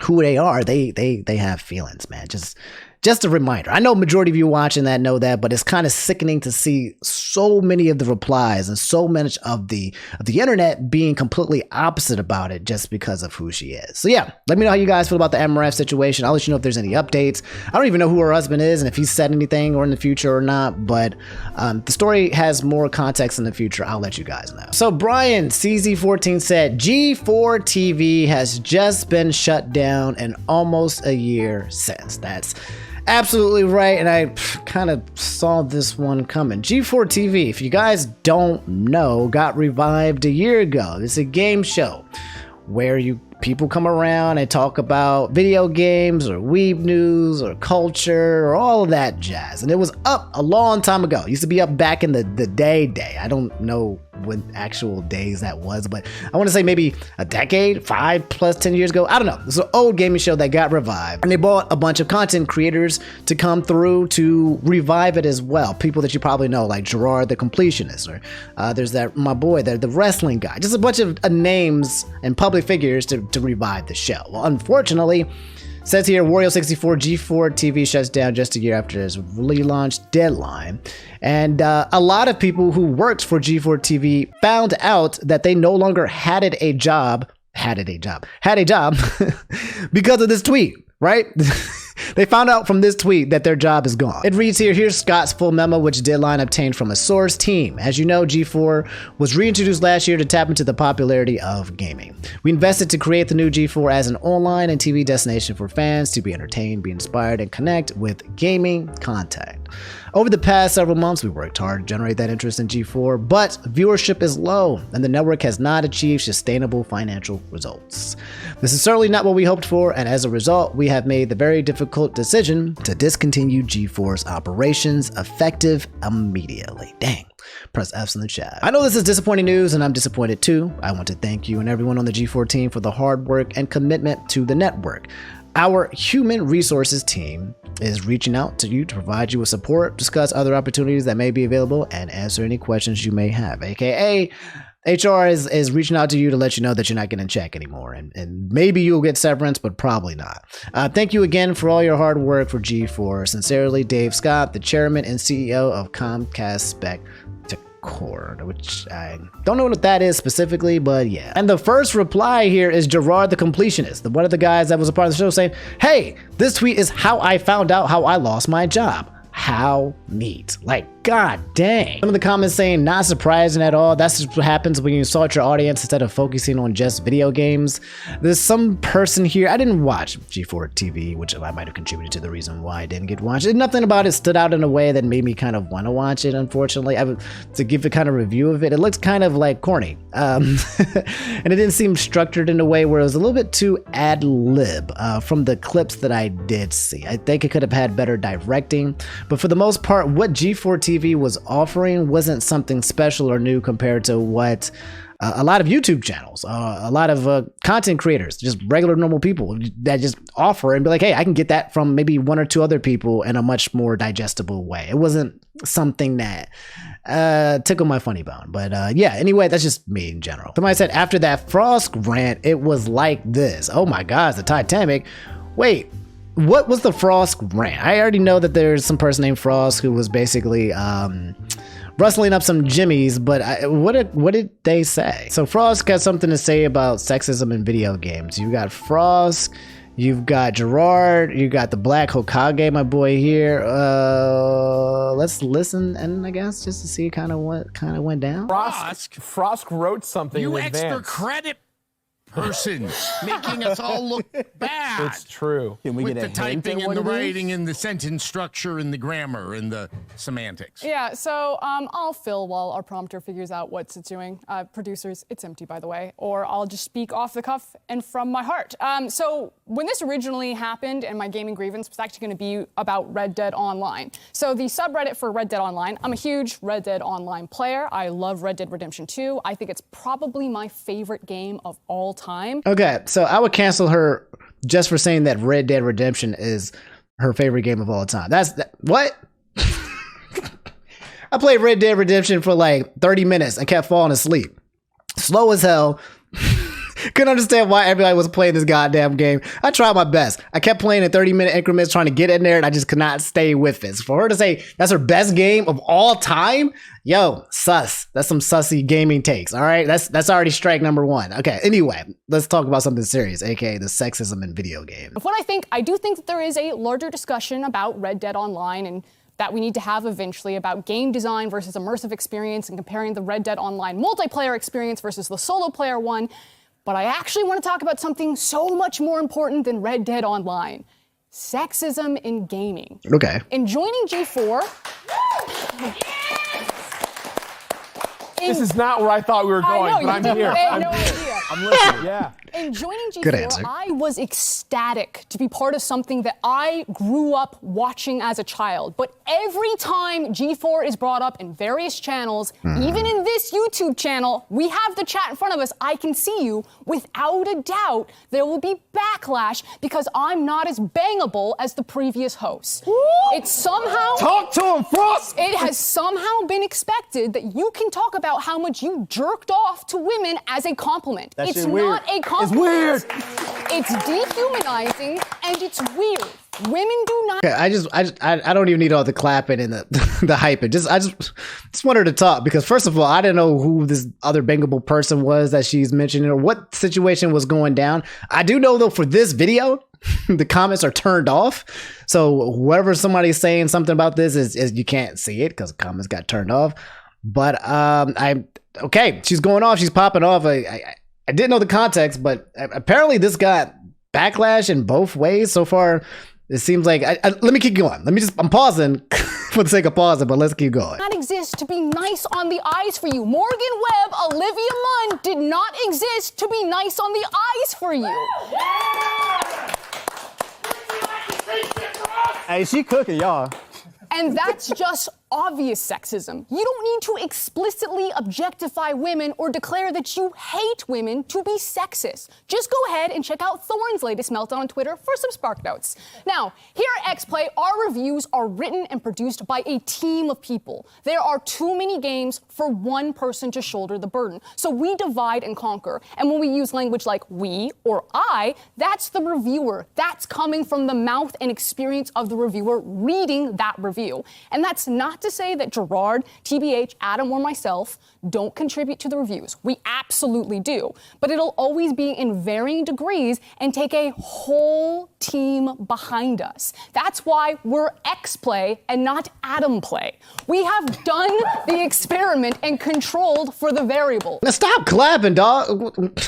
who they are, they have feelings, man. Just just a reminder. I know majority of you watching that know that, but it's kind of sickening to see so many of the replies and so much of the internet being completely opposite about it just because of who she is. So yeah, let me know how you guys feel about the Amouranth situation. I'll let you know if there's any updates. I don't even know who her husband is and if he's said anything or in the future or not, but the story has more context in the future. I'll let you guys know. So Brian CZ14 said, G4 TV has just been shut down in almost a year since. That's absolutely right, and I kind of saw this one coming. G4 TV, if you guys don't know, got revived a year ago. It's a game show where people come around and talk about video games or weeb news or culture or all of that jazz. And it was up a long time ago. It used to be up back in the day. I don't know what actual days that was, but I want to say maybe a decade, 10 years ago. I don't know. It's an old gaming show that got revived, and they brought a bunch of content creators to come through to revive it as well. People that you probably know, like Gerard the Completionist, or there's my boy there, the wrestling guy. Just a bunch of names and public figures to revive the show. Well, unfortunately, says here, Wario64 G4 TV shuts down just a year after its relaunch deadline. And a lot of people who worked for G4 TV found out that they no longer had a job because of this tweet, right? They found out from this tweet that their job is gone. It reads here, here's Scott's full memo, which Deadline obtained from a source team. As you know, G4 was reintroduced last year to tap into the popularity of gaming. We invested to create the new G4 as an online and TV destination for fans to be entertained, be inspired, and connect with gaming content. Over the past several months, we worked hard to generate that interest in G4, but viewership is low, and the network has not achieved sustainable financial results. This is certainly not what we hoped for, and as a result, we have made the very difficult decision to discontinue G4's operations effective immediately. Dang. Press F's in the chat. I know this is disappointing news, and I'm disappointed too. I want to thank you and everyone on the G4 team for the hard work and commitment to the network. Our human resources team is reaching out to you to provide you with support, discuss other opportunities that may be available, and answer any questions you may have. AKA, HR is reaching out to you to let you know that you're not getting a check anymore, and maybe you'll get severance, but probably not. Thank you again for all your hard work for G4. Sincerely, Dave Scott, the chairman and CEO of Comcast Spec Cord, which I don't know what that is specifically, but yeah. And the first reply here is Gerard the Completionist, one of the guys that was a part of the show, saying, hey, this tweet is how I found out how I lost my job. How neat. Like, god dang. Some of the comments saying, not surprising at all. That's just what happens when you insult your audience instead of focusing on just video games. There's some person here, I didn't watch G4 TV, which I might have contributed to the reason why I didn't get watched. Nothing about it stood out in a way that made me kind of want to watch it, unfortunately. To give a kind of review of it, it looks kind of like corny. And it didn't seem structured in a way where it was a little bit too ad-lib from the clips that I did see. I think it could have had better directing, but for the most part, what G4 TV was offering wasn't something special or new compared to what a lot of YouTube channels, a lot of content creators, just regular normal people that just offer and be like, hey, I can get that from maybe one or two other people in a much more digestible way. It wasn't something that tickled my funny bone. But yeah, anyway, that's just me in general. Somebody said after that Frosk rant, it was like this. Oh my gosh, the Titanic. Wait. What was the Frosk rant? I already know that there's some person named Frosk who was basically rustling up some jimmies, but what did they say? So Frosk has something to say about sexism in video games. You got Frosk, you've got Gerard, you got the Black Hokage, my boy here. Let's listen, and I guess just to see kind of what kind of went down. Frosk wrote something in advance. You extra credit person making us all look bad. It's true. Can we with get the typing and the writing writing and the sentence structure and the grammar and the semantics? Yeah, so I'll fill while our prompter figures out what it's doing. Producers, it's empty, by the way. Or I'll just speak off the cuff and from my heart. So when this originally happened and my gaming grievance was actually going to be about Red Dead Online. So the subreddit for Red Dead Online, I'm a huge Red Dead Online player. I love Red Dead Redemption 2. I think it's probably my favorite game of all time. Okay, so I would cancel her just for saying that Red Dead Redemption is her favorite game of all time. What? I played Red Dead Redemption for like 30 minutes and kept falling asleep. Slow as hell. Couldn't understand why everybody was playing this goddamn game. I tried my best. I kept playing in 30-minute increments trying to get in there, and I just could not stay with it. So for her to say that's her best game of all time, yo, sus. That's some sussy gaming takes, all right? That's already strike number one. Okay, anyway, let's talk about something serious, aka the sexism in video games. What I do think that there is a larger discussion about Red Dead Online and that we need to have eventually about game design versus immersive experience and comparing the Red Dead Online multiplayer experience versus the solo player one. But I actually want to talk about something so much more important than Red Dead Online. Sexism in gaming. Okay. In joining G4... This is not where I thought we were going, but I'm here. I had no idea. I'm listening. Yeah. In joining G4, I was ecstatic to be part of something that I grew up watching as a child. But every time G4 is brought up in various channels, even in this YouTube channel, we have the chat in front of us. I can see you. Without a doubt, there will be backlash because I'm not as bangable as the previous hosts. It's somehow... Talk to him, Frosk! It has somehow been expected that you can talk about how much you jerked off to women as a compliment. It's not a compliment. It's weird. It's dehumanizing and it's weird. Women do not. Okay, I don't even need all the clapping and the the hyping. I just want her to talk because first of all, I didn't know who this other bangable person was that she's mentioning or what situation was going down. I do know though for this video, the comments are turned off. So whoever somebody's saying something about this is you can't see it because the comments got turned off. But okay, she's going off, she's popping off. I didn't know the context, but apparently this got backlash in both ways so far. It seems like let me keep going. I'm pausing for the sake of pausing, but let's keep going. Not exist to be nice on the eyes for you. Morgan Webb, Olivia Munn did not exist to be nice on the eyes for you. Hey, she cooking, y'all. And that's just obvious sexism. You don't need to explicitly objectify women or declare that you hate women to be sexist. Just go ahead and check out Thorne's latest meltdown on Twitter for some spark notes. Now, here at XPlay, our reviews are written and produced by a team of people. There are too many games for one person to shoulder the burden. So we divide and conquer. And when we use language like we or I, that's the reviewer. That's coming from the mouth and experience of the reviewer reading that review. And that's not to say that Gerard, TBH, Adam, or myself don't contribute to the reviews. We absolutely do. But it'll always be in varying degrees and take a whole team behind us. That's why we're XPlay and not Adam Play. We have done the experiment and controlled for the variable. Now stop clapping, dog.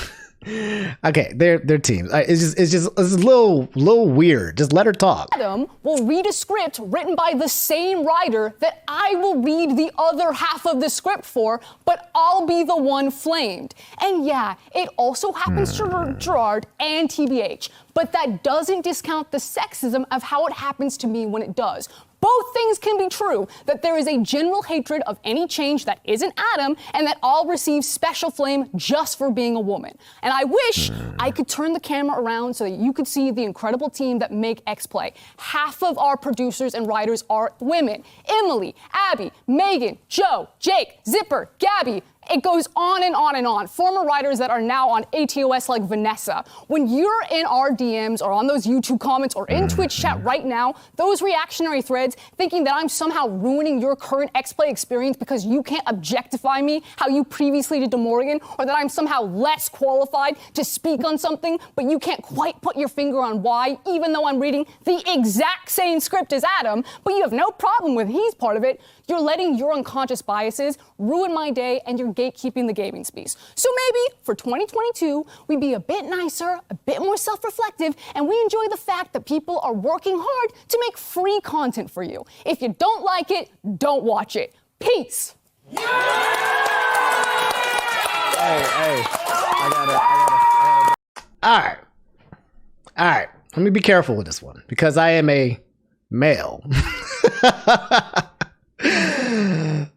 Okay, they're teams. It's just a little weird. Just let her talk. Adam will read a script written by the same writer that I will read the other half of the script for, but I'll be the one flamed. And yeah, it also happens to Gerard and TBH, but that doesn't discount the sexism of how it happens to me when it does. Both things can be true, that there is a general hatred of any change that isn't Adam, and that I'll receive special flame just for being a woman. And I wish I could turn the camera around so that you could see the incredible team that make XPlay. Half of our producers and writers are women. Emily, Abby, Megan, Joe, Jake, Zipper, Gabby. It goes on and on and on. Former writers that are now on ATOS like Vanessa. When you're in our DMs or on those YouTube comments or in Twitch chat right now, those reactionary threads thinking that I'm somehow ruining your current XPlay experience because you can't objectify me how you previously did to Morgan, or that I'm somehow less qualified to speak on something, but you can't quite put your finger on why, even though I'm reading the exact same script as Adam, but you have no problem with he's part of it. You're letting your unconscious biases ruin my day and you're gatekeeping the gaming space. So maybe for 2022, we be a bit nicer, a bit more self-reflective, and we enjoy the fact that people are working hard to make free content for you. If you don't like it, don't watch it. Peace. Hey, I got it. All right. Let me be careful with this one because I am a male.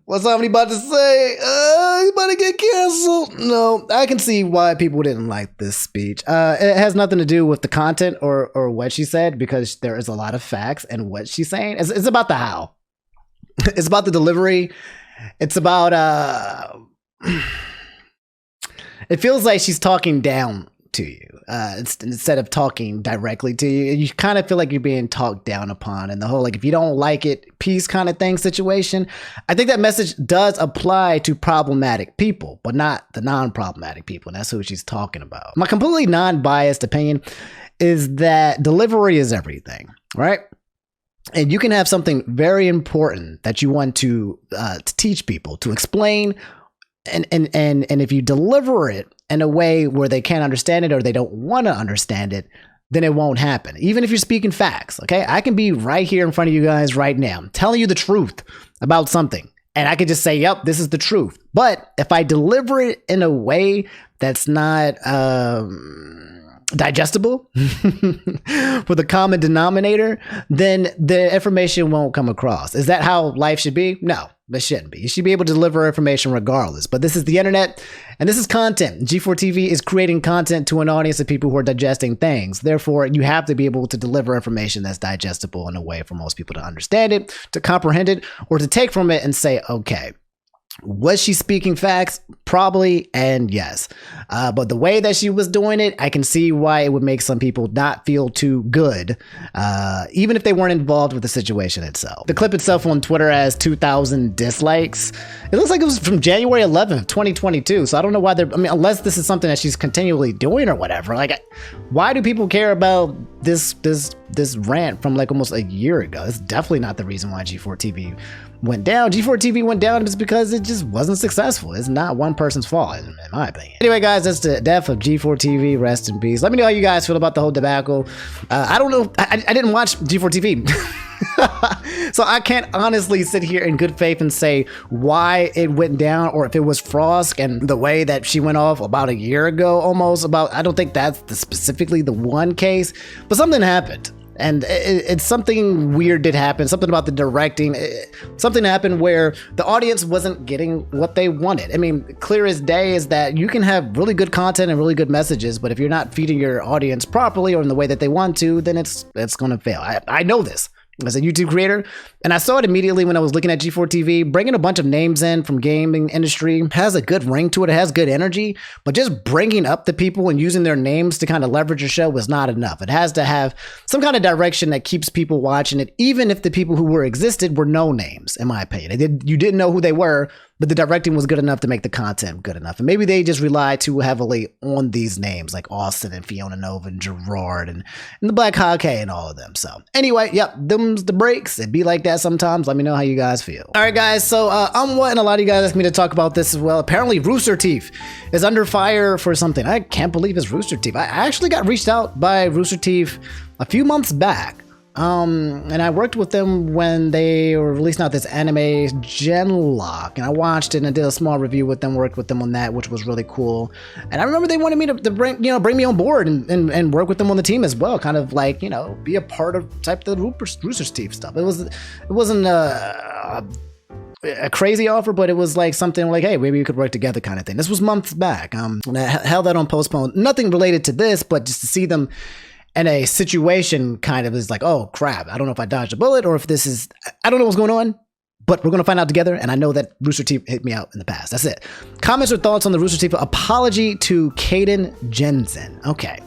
What's somebody about to say? He's about to get canceled. No, I can see why people didn't like this speech. It has nothing to do with the content or what she said because there is a lot of facts and what she's saying. It's about the how. It's about the delivery. It's about it feels like she's talking down to you instead of talking directly to you. You kind of feel like you're being talked down upon, and the whole like if you don't like it, peace kind of thing situation. I think that message does apply to problematic people, but not the non-problematic people, and that's who she's talking about. My completely non-biased opinion is that delivery is everything, right? And you can have something very important that you want to teach people, to explain, and if you deliver it in a way where they can't understand it or they don't want to understand it, then it won't happen. Even if you're speaking facts, okay? I can be right here in front of you guys right now, telling you the truth about something, and I could just say, yep, this is the truth. But if I deliver it in a way that's not digestible for the common denominator, then the information won't come across. Is that how life should be? No, it shouldn't be. You should be able to deliver information regardless. But this is the internet, and this is content. G4 TV is creating content to an audience of people who are digesting things. Therefore, you have to be able to deliver information that's digestible in a way for most people to understand it, to comprehend it, or to take from it and say, okay, was she speaking facts? Probably, and yes. But the way that she was doing it, I can see why it would make some people not feel too good, even if they weren't involved with the situation itself. The clip itself on Twitter has 2,000 dislikes. It looks like it was from January 11th, 2022. So I don't know why they're, I mean, unless this is something that she's continually doing or whatever. Like, why do people care about this rant from like almost a year ago? It's definitely not the reason why G4 TV went down. G4 TV went down is because it just wasn't successful. It's not one person's fault, in my opinion. Anyway, guys, that's the death of G4 TV. Rest in peace. Let me know how you guys feel about the whole debacle. I don't know. I didn't watch G4 TV. So I can't honestly sit here in good faith and say why it went down, or if it was Frosk and the way that she went off about a year ago almost about. I don't think that's specifically the one case, but something happened. And it's something weird did happen, something about the directing, something happened where the audience wasn't getting what they wanted. I mean, clear as day is that you can have really good content and really good messages, but if you're not feeding your audience properly or in the way that they want to, then it's going to fail. I know this as a YouTube creator, and I saw it immediately when I was looking at G4 TV. Bringing a bunch of names in from gaming industry has a good ring to it. It has good energy, but just bringing up the people and using their names to kind of leverage your show was not enough. It has to have some kind of direction that keeps people watching it, even if the people who were existed were no names, in my opinion. You didn't know who they were, but the directing was good enough to make the content good enough. And maybe they just rely too heavily on these names like Austin and Fiona Nova and Gerard and the Black Hockey and all of them. So anyway, yep, them's the breaks. It be like that sometimes. Let me know how you guys feel. All right, guys. So and a lot of you guys asked me to talk about this as well. Apparently Rooster Teeth is under fire for something. I can't believe it's Rooster Teeth. I actually got reached out by Rooster Teeth a few months back. And I worked with them when they were releasing out this anime Genlock, and I watched it and I did a small review with them, worked with them on that, which was really cool. And I remember they wanted me to bring me on board and work with them on the team as well, kind of like, be a part of type the Rooster Teeth stuff. It wasn't a crazy offer, but it was like something like, hey, maybe we could work together kind of thing. This was months back. And I held that on postpone. Nothing related to this, but just to see them in a situation kind of is like, oh crap, I don't know if I dodged a bullet or if this is, I don't know what's going on, but we're going to find out together. And I know that Rooster Teeth hit me out in the past. That's it. Comments or thoughts on the Rooster Teeth apology to Kaden Jensen. Okay.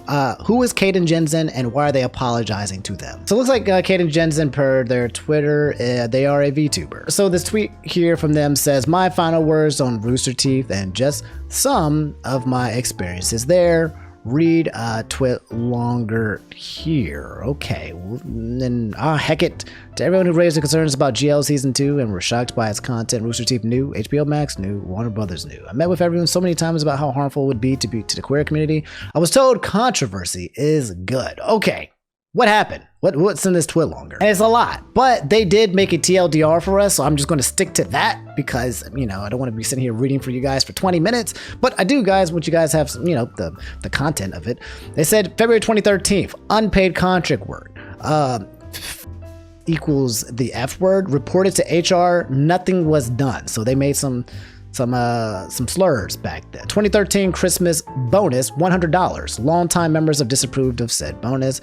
Who is Kaden Jensen and why are they apologizing to them? So it looks like Kaden Jensen, per their Twitter, they are a VTuber. So this tweet here from them says, my final words on Rooster Teeth and just some of my experiences there. Read twit longer here. Okay, well, then heck it. To everyone who raised the concerns about GL Season 2 and were shocked by its content, Rooster Teeth knew, HBO Max knew, Warner Brothers knew. I met with everyone so many times about how harmful it would be to the queer community. I was told controversy is good. Okay, what happened? What's in this twit longer? And it's a lot, but they did make a TLDR for us, so I'm just going to stick to that because, I don't want to be sitting here reading for you guys for 20 minutes, but I do, guys, want you guys have some, the content of it. They said February 2013, unpaid contract work equals the F word, reported to HR, nothing was done. So they made some slurs back then. 2013 Christmas bonus, $100. Longtime members have disapproved of said bonus.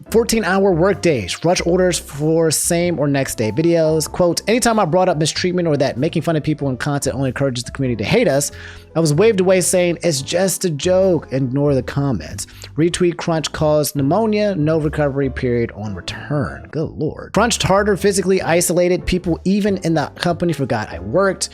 14-hour work days, rush orders for same or next day videos. Quote, anytime I brought up mistreatment or that making fun of people in content only encourages the community to hate us, I was waved away saying, it's just a joke, ignore the comments. Retweet Crunch caused pneumonia, no recovery period on return. Good lord. Crunched harder, physically isolated, people even in the company forgot I worked.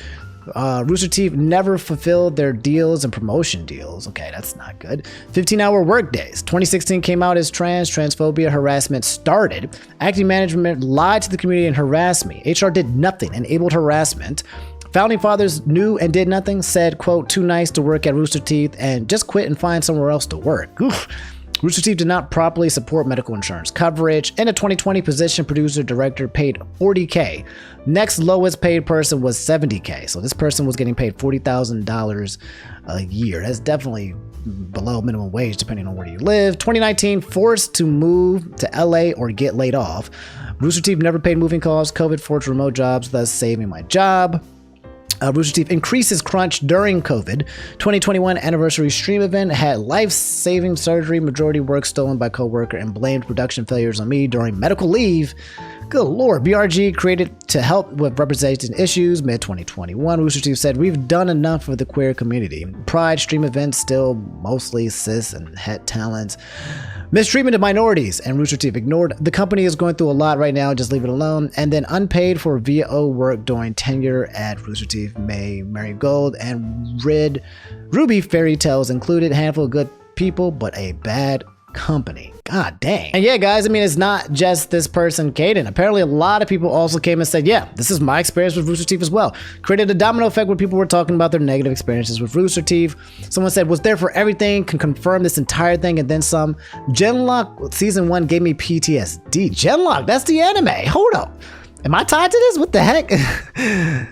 Rooster Teeth never fulfilled their deals and promotion deals. Okay, that's not good. 15-hour work days. 2016 came out as transphobia harassment started. Acting management lied to the community and harassed me. HR did nothing, enabled harassment. Founding fathers knew and did nothing, said, quote, too nice to work at Rooster Teeth and just quit and find somewhere else to work. Oof. Rooster Teeth did not properly support medical insurance coverage. In a 2020 position, producer director paid $40K. Next lowest paid person was $70K. So this person was getting paid $40,000 a year. That's definitely below minimum wage, depending on where you live. 2019, forced to move to LA or get laid off. Rooster Teeth never paid moving costs. COVID forced remote jobs, thus saving my job. Rooster Teeth increases crunch during COVID. 2021 anniversary stream event had life-saving surgery, majority work stolen by coworker, and blamed production failures on me during medical leave. Good lord. BRG created to help with representation issues. Mid-2021, Rooster Teeth said, we've done enough for the queer community. Pride stream events still mostly cis and het talents. Mistreatment of minorities, and Rooster Teeth ignored. The company is going through a lot right now, just leave it alone. And then unpaid for VO work during tenure at Rooster Teeth. May Marigold and Ruby fairy tales included. Handful of good people, but a bad company. God dang. And yeah, guys, I mean, it's not just this person, Caden. Apparently, a lot of people also came and said, yeah, this is my experience with Rooster Teeth as well. Created a domino effect where people were talking about their negative experiences with Rooster Teeth. Someone said, was there for everything, can confirm this entire thing, and then some. Genlock Season 1 gave me PTSD. Genlock, that's the anime. Hold up. Am I tied to this? What the heck?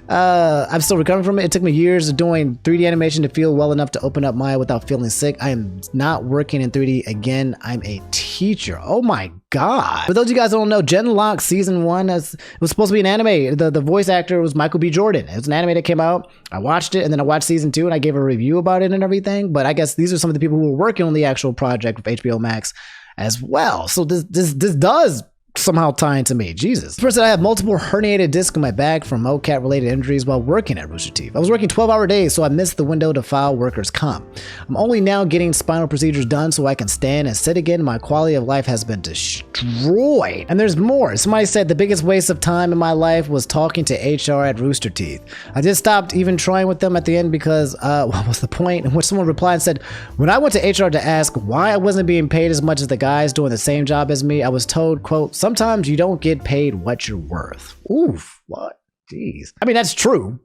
I'm still recovering from it. It took me years of doing 3D animation to feel well enough to open up Maya without feeling sick. I am not working in 3D again. I'm a teacher. Oh my god. For those of you guys who don't know, Genlock Season 1 it was supposed to be an anime. The voice actor was Michael B. Jordan. It was an anime that came out. I watched it, and then I watched Season 2, and I gave a review about it and everything. But I guess these are some of the people who were working on the actual project with HBO Max as well. So this does somehow tie into me. Jesus. First, I have multiple herniated discs in my back from MoCat related injuries while working at Rooster Teeth. I was working 12-hour days, so I missed the window to file workers' comp. I'm only now getting spinal procedures done so I can stand and sit again. My quality of life has been destroyed. And there's more. Somebody said the biggest waste of time in my life was talking to HR at Rooster Teeth. I just stopped even trying with them at the end because what was the point? In which someone replied and said, when I went to HR to ask why I wasn't being paid as much as the guys doing the same job as me, I was told, quote, sometimes you don't get paid what you're worth. Oof, what? Jeez. I mean, that's true.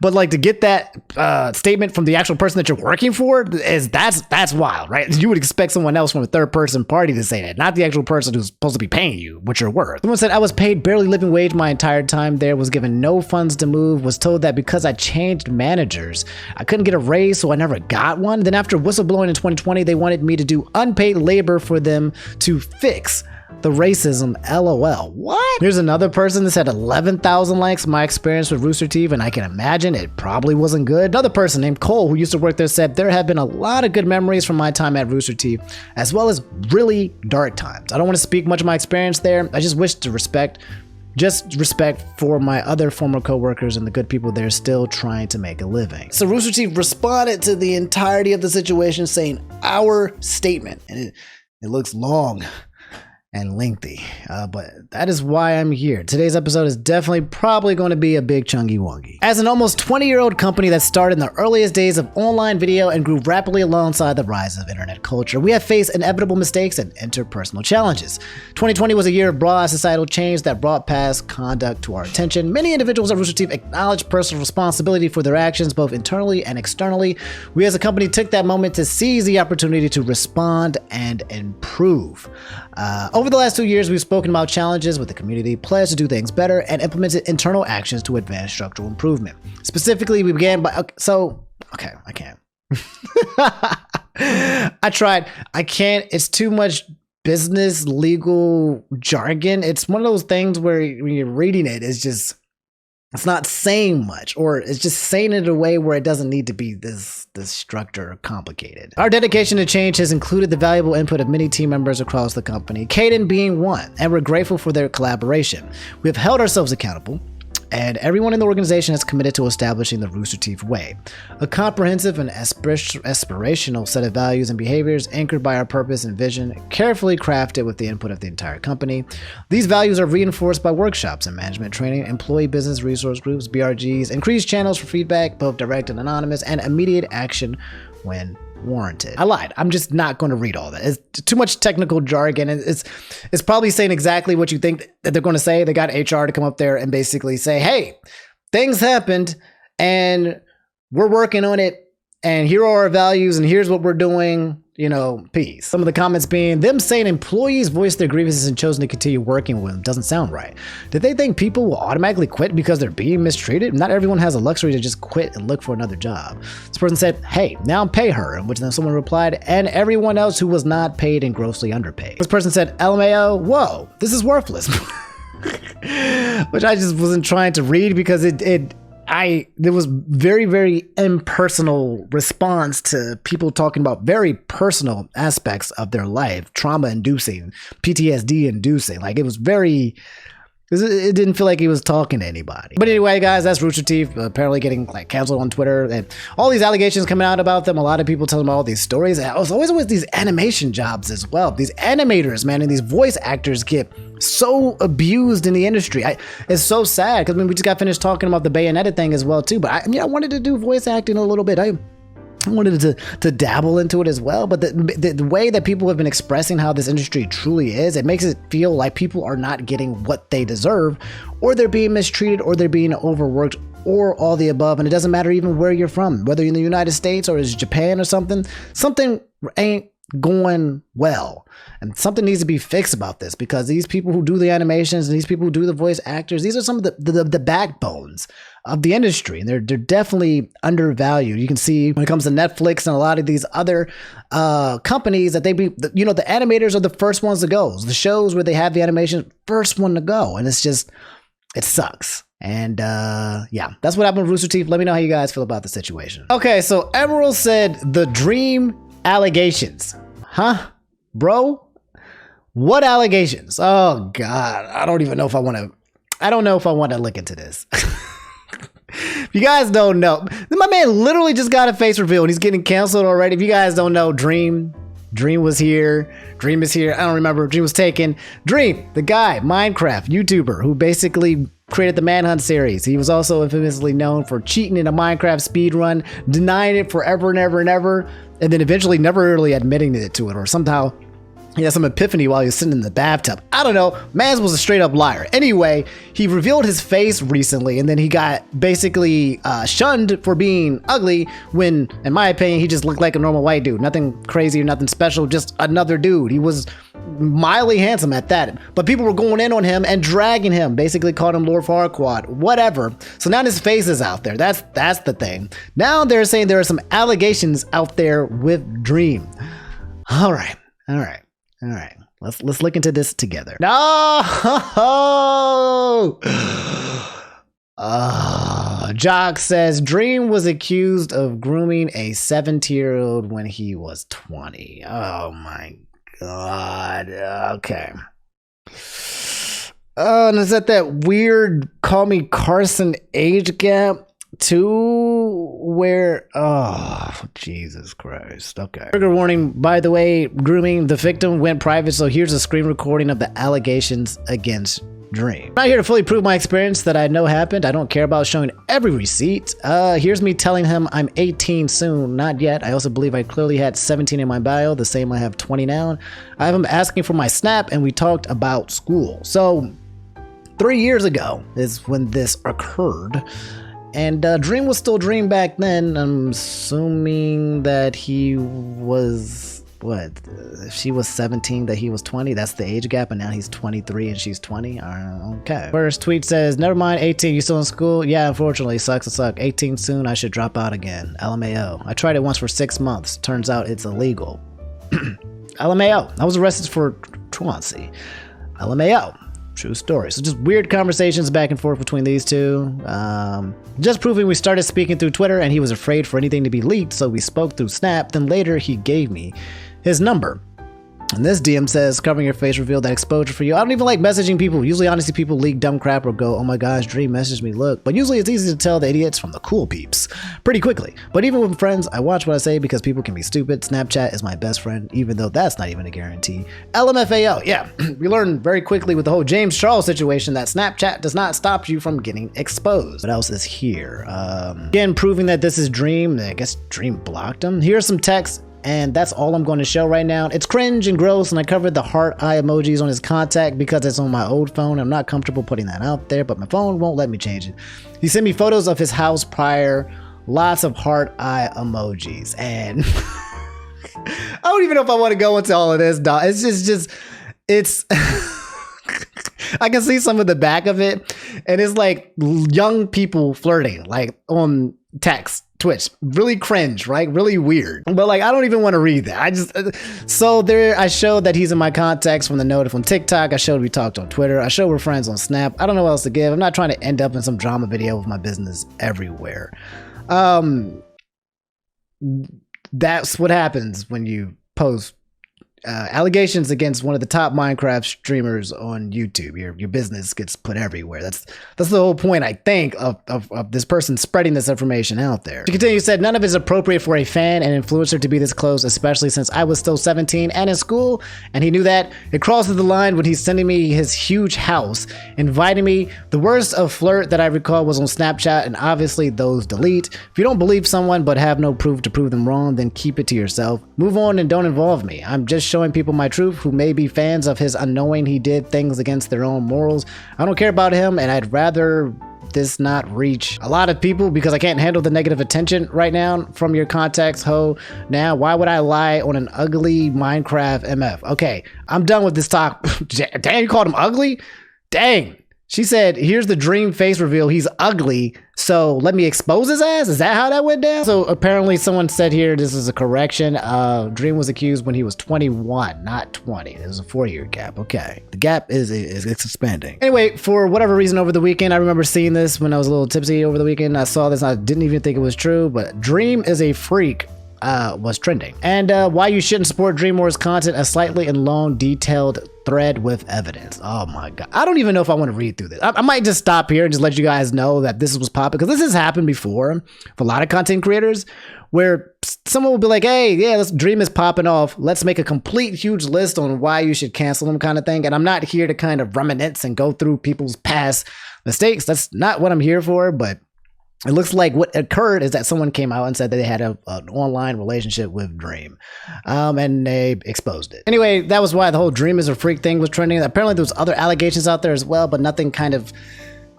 But like to get that statement from the actual person that you're working for that's wild, right? You would expect someone else from a third person party to say that, not the actual person who's supposed to be paying you what you're worth. Someone said I was paid barely living wage my entire time there, was given no funds to move, was told that because I changed managers, I couldn't get a raise, so I never got one. Then after whistleblowing in 2020, they wanted me to do unpaid labor for them to fix the racism, LOL. What? Here's another person that said 11,000 likes my experience with Rooster Teeth, and I can imagine it probably wasn't good. Another person named Cole, who used to work there, said there have been a lot of good memories from my time at Rooster Teeth, as well as really dark times. I don't want to speak much of my experience there. I just wish to respect for my other former coworkers and the good people there still trying to make a living. So Rooster Teeth responded to the entirety of the situation saying our statement, and it looks long and lengthy, but that is why I'm here. Today's episode is definitely probably going to be a big chungy wungy. As an almost 20-year-old company that started in the earliest days of online video and grew rapidly alongside the rise of internet culture, we have faced inevitable mistakes and interpersonal challenges. 2020 was a year of broad societal change that brought past conduct to our attention. Many individuals at Rooster Teeth acknowledged personal responsibility for their actions, both internally and externally. We as a company took that moment to seize the opportunity to respond and improve. Over the last 2 years, we've spoken about challenges with the community, pledged to do things better, and implemented internal actions to advance structural improvement. Specifically, we began by... Okay, I can't. I tried. I can't. It's too much business, legal jargon. It's one of those things where when you're reading it, it's just... It's not saying much, or it's just saying it in a way where it doesn't need to be this structure complicated. Our dedication to change has included the valuable input of many team members across the company, Caden being one, and we're grateful for their collaboration. We have held ourselves accountable, and everyone in the organization is committed to establishing the Rooster Teeth way, a comprehensive and aspirational set of values and behaviors anchored by our purpose and vision, carefully crafted with the input of the entire company. These values are reinforced by workshops and management training, employee business resource groups, BRGs, increased channels for feedback, both direct and anonymous, and immediate action when warranted. I lied. I'm just not going to read all that. It's too much technical jargon. It's probably saying exactly what you think that they're going to say. They got HR to come up there and basically say, hey, things happened and we're working on it. And here are our values and here's what we're doing, you know, peace. Some of the comments being them saying employees voiced their grievances and chosen to continue working with them doesn't sound right. Did they think people will automatically quit because they're being mistreated? Not everyone has a luxury to just quit and look for another job. This person said, hey, now pay her, in which then someone replied, and everyone else who was not paid and grossly underpaid. This person said, LMAO, whoa, this is worthless. Which I just wasn't trying to read because there was very, very impersonal response to people talking about very personal aspects of their life, trauma-inducing, PTSD-inducing. Like, it didn't feel like he was talking to anybody. But anyway, guys, that's Rooster Teeth apparently getting like canceled on Twitter, and all these allegations coming out about them. A lot of people telling about all these stories. And it was always with these animation jobs as well. These animators, man, and these voice actors get so abused in the industry. It's so sad because we just got finished talking about the Bayonetta thing as well too. But I wanted to do voice acting a little bit. I wanted to dabble into it as well, but the way that people have been expressing how this industry truly is, it makes it feel like people are not getting what they deserve, or they're being mistreated, or they're being overworked, or all the above. And it doesn't matter even where you're from, whether you're in the United States or is Japan or something ain't going well. And something needs to be fixed about this, because these people who do the animations and these people who do the voice actors, these are some of the backbones of the industry, and they're definitely undervalued. You can see when it comes to Netflix and a lot of these other companies that the animators are the first ones to go. The shows where they have the animation, first one to go, and it sucks. And yeah, that's what happened with Rooster Teeth. Let me know how you guys feel about the situation. Okay, so Emerald said the Dream allegations. Huh? Bro? What allegations? Oh God, I don't know if I want to look into this. If you guys don't know, my man literally just got a face reveal and he's getting canceled already. If you guys don't know, Dream was here. Dream is here. I don't remember. Dream was taken. Dream, the guy, Minecraft YouTuber who basically created the Manhunt series. He was also infamously known for cheating in a Minecraft speedrun, denying it forever and ever and ever, and then eventually never really admitting to it, or somehow he had some epiphany while he was sitting in the bathtub. I don't know. Maz was a straight up liar. Anyway, he revealed his face recently, and then he got basically shunned for being ugly when, in my opinion, he just looked like a normal white dude. Nothing crazy or nothing special, just another dude. He was mildly handsome at that. But people were going in on him and dragging him, basically called him Lord Farquaad, whatever. So now his face is out there. That's the thing. Now they're saying there are some allegations out there with Dream. All right. Let's look into this together. No! Jock says Dream was accused of grooming a 17-year-old when he was 20. Oh my God. Okay. And is that weird Call Me Carson age gap too, where Jesus Christ. Okay. Trigger warning, by the way, grooming the victim went private, so here's a screen recording of the allegations against Dream. I'm not here to fully prove my experience that I know happened. I don't care about showing every receipt. Here's me telling him I'm 18 soon. Not yet. I also believe I clearly had 17 in my bio, the same I have 20 now. I have him asking for my snap, and we talked about school. So 3 years ago is when this occurred. And Dream was still Dream back then. I'm assuming that he was, if she was 17, that he was 20. That's the age gap, and now he's 23 and she's 20. Okay. First tweet says, never mind, 18, you still in school? Yeah, unfortunately, sucks to suck. 18 soon, I should drop out again. LMAO. I tried it once for 6 months. Turns out it's illegal. LMAO. I was arrested for truancy. LMAO. True story. So just weird conversations back and forth between these two. Just proving we started speaking through Twitter and he was afraid for anything to be leaked, so we spoke through Snap. Then later he gave me his number. And this DM says, covering your face revealed that exposure for you. I don't even like messaging people. Usually, honestly, people leak dumb crap or go, oh my gosh, Dream messaged me, look. But usually it's easy to tell the idiots from the cool peeps pretty quickly. But even with friends, I watch what I say because people can be stupid. Snapchat is my best friend, even though that's not even a guarantee. LMFAO, yeah. We learned very quickly with the whole James Charles situation that Snapchat does not stop you from getting exposed. What else is here? Again, proving that this is Dream. I guess Dream blocked him. Here's some text. And that's all I'm going to show right now. It's cringe and gross, and I covered the heart eye emojis on his contact because it's on my old phone. I'm not comfortable putting that out there, but my phone won't let me change it. He sent me photos of his house prior, lots of heart eye emojis, and I don't even know if I want to go into all of this, dog. It's I can see some of the back of it, and it's like young people flirting, like on text. Twitch, really cringe, right? Really weird. But like, I don't even want to read that. So there, I showed that he's in my contacts from the note from TikTok. I showed we talked on Twitter. I showed we're friends on Snap. I don't know what else to give. I'm not trying to end up in some drama video with my business everywhere. That's what happens when you post allegations against one of the top Minecraft streamers on YouTube. Your business gets put everywhere. That's the whole point, I think, of this person spreading this information out there. To continue, said, none of it is appropriate for a fan and influencer to be this close, especially since I was still 17 and in school, and he knew that. It crosses the line when he's sending me his huge house, inviting me. The worst of flirt that I recall was on Snapchat, and obviously those delete. If you don't believe someone but have no proof to prove them wrong, then keep it to yourself. Move on and don't involve me. I'm just showing people my truth who may be fans of his, unknowing he did things against their own morals. I don't care about him, and I'd rather this not reach a lot of people because I can't handle the negative attention right now from your contacts, ho. Now, why would I lie on an ugly Minecraft MF? Okay, I'm done with this talk. Damn, you called him ugly? Dang. She said, here's the Dream face reveal. He's ugly, so let me expose his ass? Is that how that went down? So apparently someone said here, this is a correction. Dream was accused when he was 21, not 20. There's a 4-year gap. Okay. The gap is expanding. Anyway, for whatever reason over the weekend, I remember seeing this when I was a little tipsy over the weekend. I saw this. I didn't even think it was true, but Dream is a freak. Was trending. And why you shouldn't support DreamWars content, a slightly and long detailed thread with evidence. Oh my god, I don't even know if I want to read through this. I might just stop here and just let you guys know that this was popping, because this has happened before for a lot of content creators where someone will be like, hey, yeah, this Dream is popping off, let's make a complete huge list on why you should cancel them, kind of thing. And I'm not here to kind of reminisce and go through people's past mistakes. That's not what I'm here for. But it looks like what occurred is that someone came out and said that they had an online relationship with Dream, and they exposed it. Anyway, that was why the whole Dream is a freak thing was trending. Apparently there was other allegations out there as well, but nothing kind of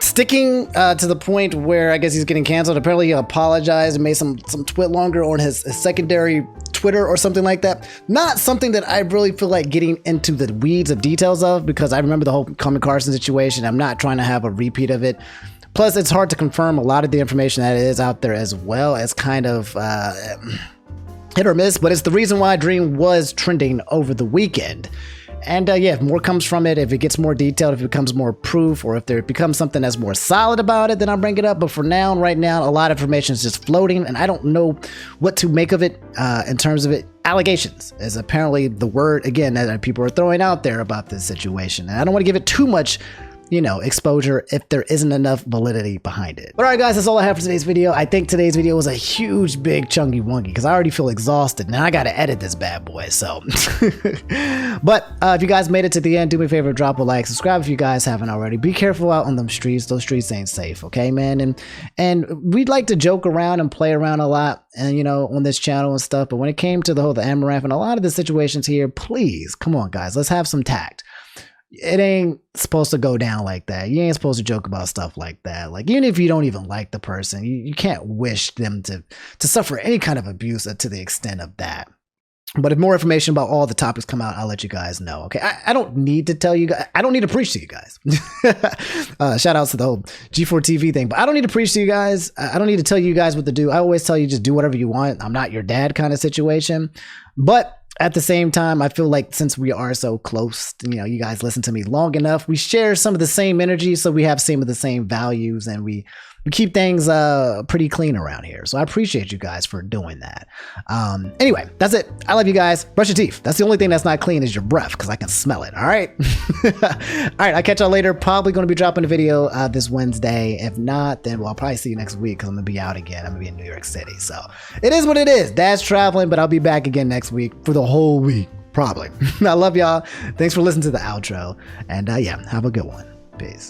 sticking to the point where I guess he's getting canceled. Apparently he apologized and made some twit longer on his secondary Twitter or something like that. Not something that I really feel like getting into the weeds of details of, because I remember the whole Common Carson situation. I'm not trying to have a repeat of it. Plus, it's hard to confirm a lot of the information that is out there as well, as kind of hit or miss, but it's the reason why Dream was trending over the weekend. And yeah, if more comes from it, if it gets more detailed, if it becomes more proof, or if there becomes something that's more solid about it, then I'll bring it up. But for now, right now, a lot of information is just floating, and I don't know what to make of it in terms of it. Allegations is apparently the word, again, that people are throwing out there about this situation. And I don't want to give it too much, you know, exposure if there isn't enough validity behind it. But all right, guys, that's all I have for today's video. I think today's video was a huge, big, chunky wungy, because I already feel exhausted and I got to edit this bad boy. So, but if you guys made it to the end, do me a favor, drop a like, subscribe if you guys haven't already. Be careful out on them streets. Those streets ain't safe, okay, man? And we'd like to joke around and play around a lot, and you know, on this channel and stuff. But when it came to the Amouranth and a lot of the situations here, please, come on, guys, let's have some tact. It ain't supposed to go down like that. You ain't supposed to joke about stuff like that. Like, even if you don't even like the person, you can't wish them to suffer any kind of abuse to the extent of that. But if more information about all the topics come out, I'll let you guys know. Okay, I don't need to tell you guys. I don't need to preach to you guys. Shout outs to the whole G4 TV thing. But I don't need to preach to you guys. I don't need to tell you guys what to do. I always tell you just do whatever you want. I'm not your dad kind of situation. But at the same time, I feel like since we are so close, you know, you guys listen to me long enough, we share some of the same energy, so we have some of the same values, and we keep things pretty clean around here. So I appreciate you guys for doing that. Anyway, that's it. I love you guys. Brush your teeth. That's the only thing that's not clean is your breath, because I can smell it. All right. All right. I'll catch y'all later. Probably going to be dropping a video this Wednesday. If not, then I'll probably see you next week, because I'm going to be out again. I'm going to be in New York City. So it is what it is. Dad's traveling, but I'll be back again next week for the whole week. Probably. I love y'all. Thanks for listening to the outro. And yeah, have a good one. Peace.